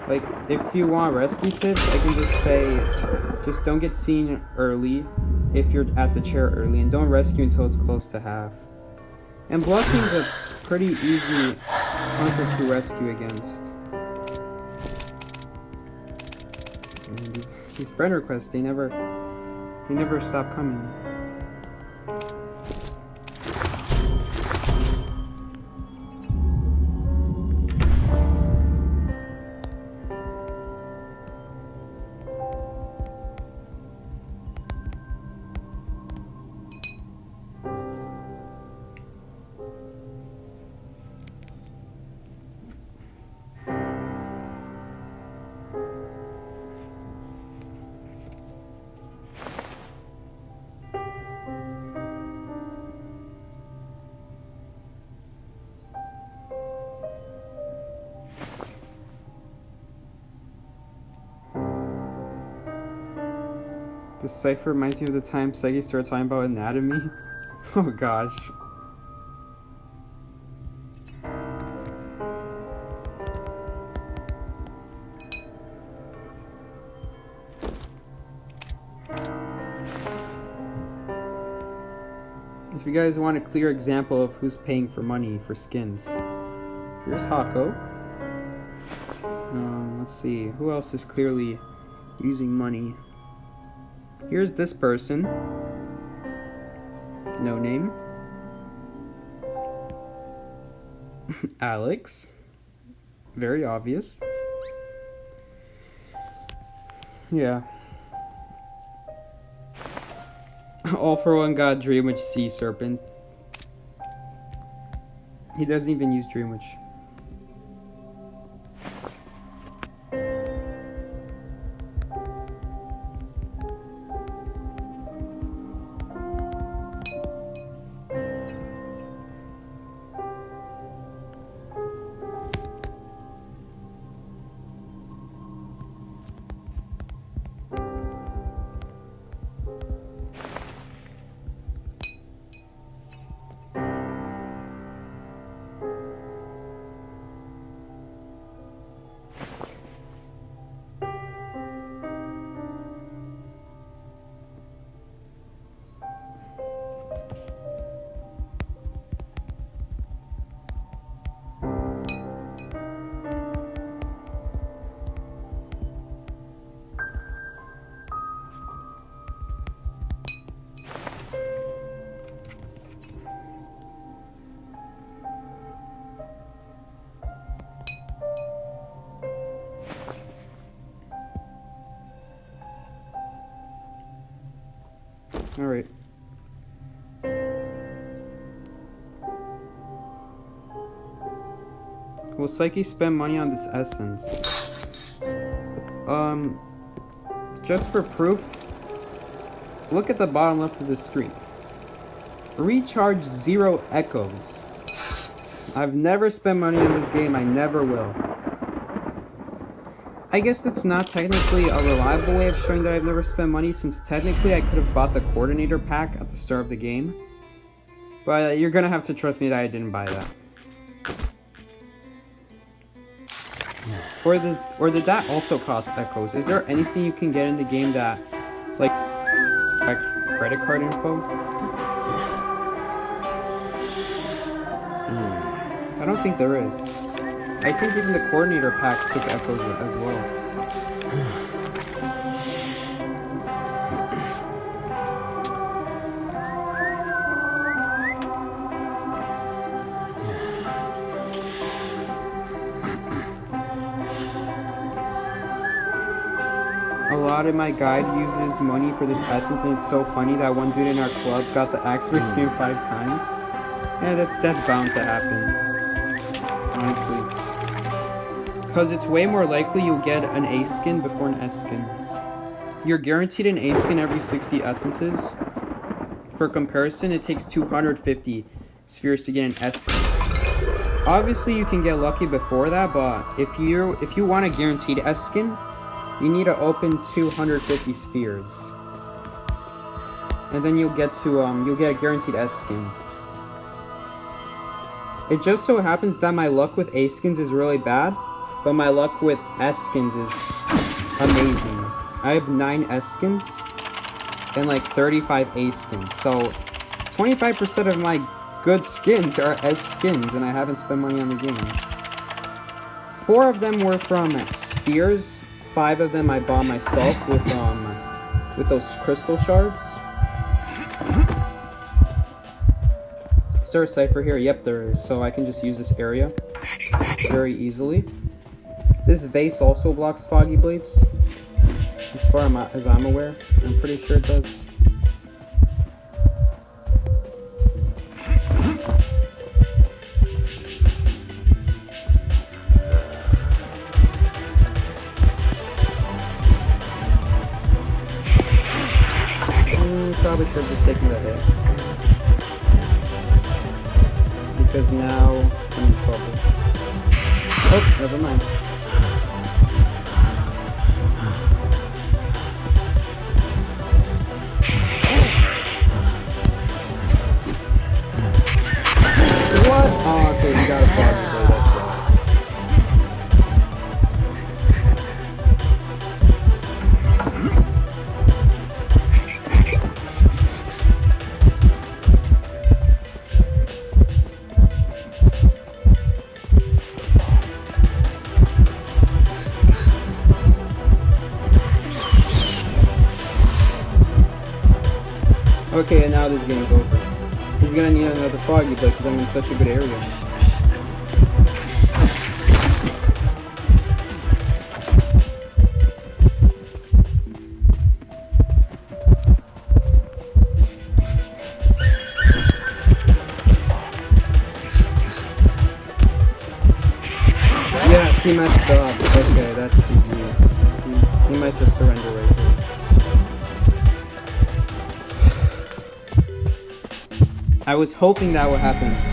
Like, if you want rescue tips, I can just say, just don't get seen early if you're at the chair early, and don't rescue until it's close to half. And blocking's a pretty easy hunter to rescue against. These friend requests, they never stop coming. cipher reminds me of the time Psyche started talking about anatomy. Oh gosh. If you guys want a clear example of who's paying for money for skins, here's Hako. Let's see, who else is clearly using money? Here's this person. No name. Alex. Very obvious. Yeah. All for one got Dreamwitch Sea Serpent. He doesn't even use Dreamwitch. Alright. Will Psyche spend money on this essence? Just for proof, look at the bottom left of the screen. Recharge 0 echoes. I've never spent money on this game, I never will. I guess that's not technically a reliable way of showing that I've never spent money, since technically I could have bought the coordinator pack at the start of the game. But you're gonna have to trust me that I didn't buy that. Or did that also cost echoes? Is there anything you can get in the game that, like, credit card info? I don't think there is. I think even the coordinator pack took echoes as well. A lot of my guide uses money for this essence, and it's so funny that one dude in our club got the Axeberg skin 5 times. Yeah, that's bound to happen. Honestly. Because it's way more likely you'll get an A skin before an S skin. You're guaranteed an A skin every 60 essences. For comparison, it takes 250 spheres to get an S skin. Obviously, you can get lucky before that, but if you want a guaranteed S skin, you need to open 250 spheres. And then you'll get a guaranteed S skin. It just so happens that my luck with A skins is really bad, but my luck with S skins is amazing. I have 9 S skins and like 35 A skins, so 25% of my good skins are S skins, and I haven't spent money on the game. 4 of them were from spheres, 5 of them I bought myself with those crystal shards. Is there a cipher here? Yep, there is. So I can just use this area very easily. This vase also blocks foggy blades, as far as I'm aware. I'm pretty sure it does. Probably should have just taken that hit. Because now I'm in trouble. Oh, never mind. Okay, and now this game is over. He's gonna need another froggy blood because I'm in such a good area. Yes, he messed up. Okay, that's GG. He might just surrender right here. I was hoping that would happen.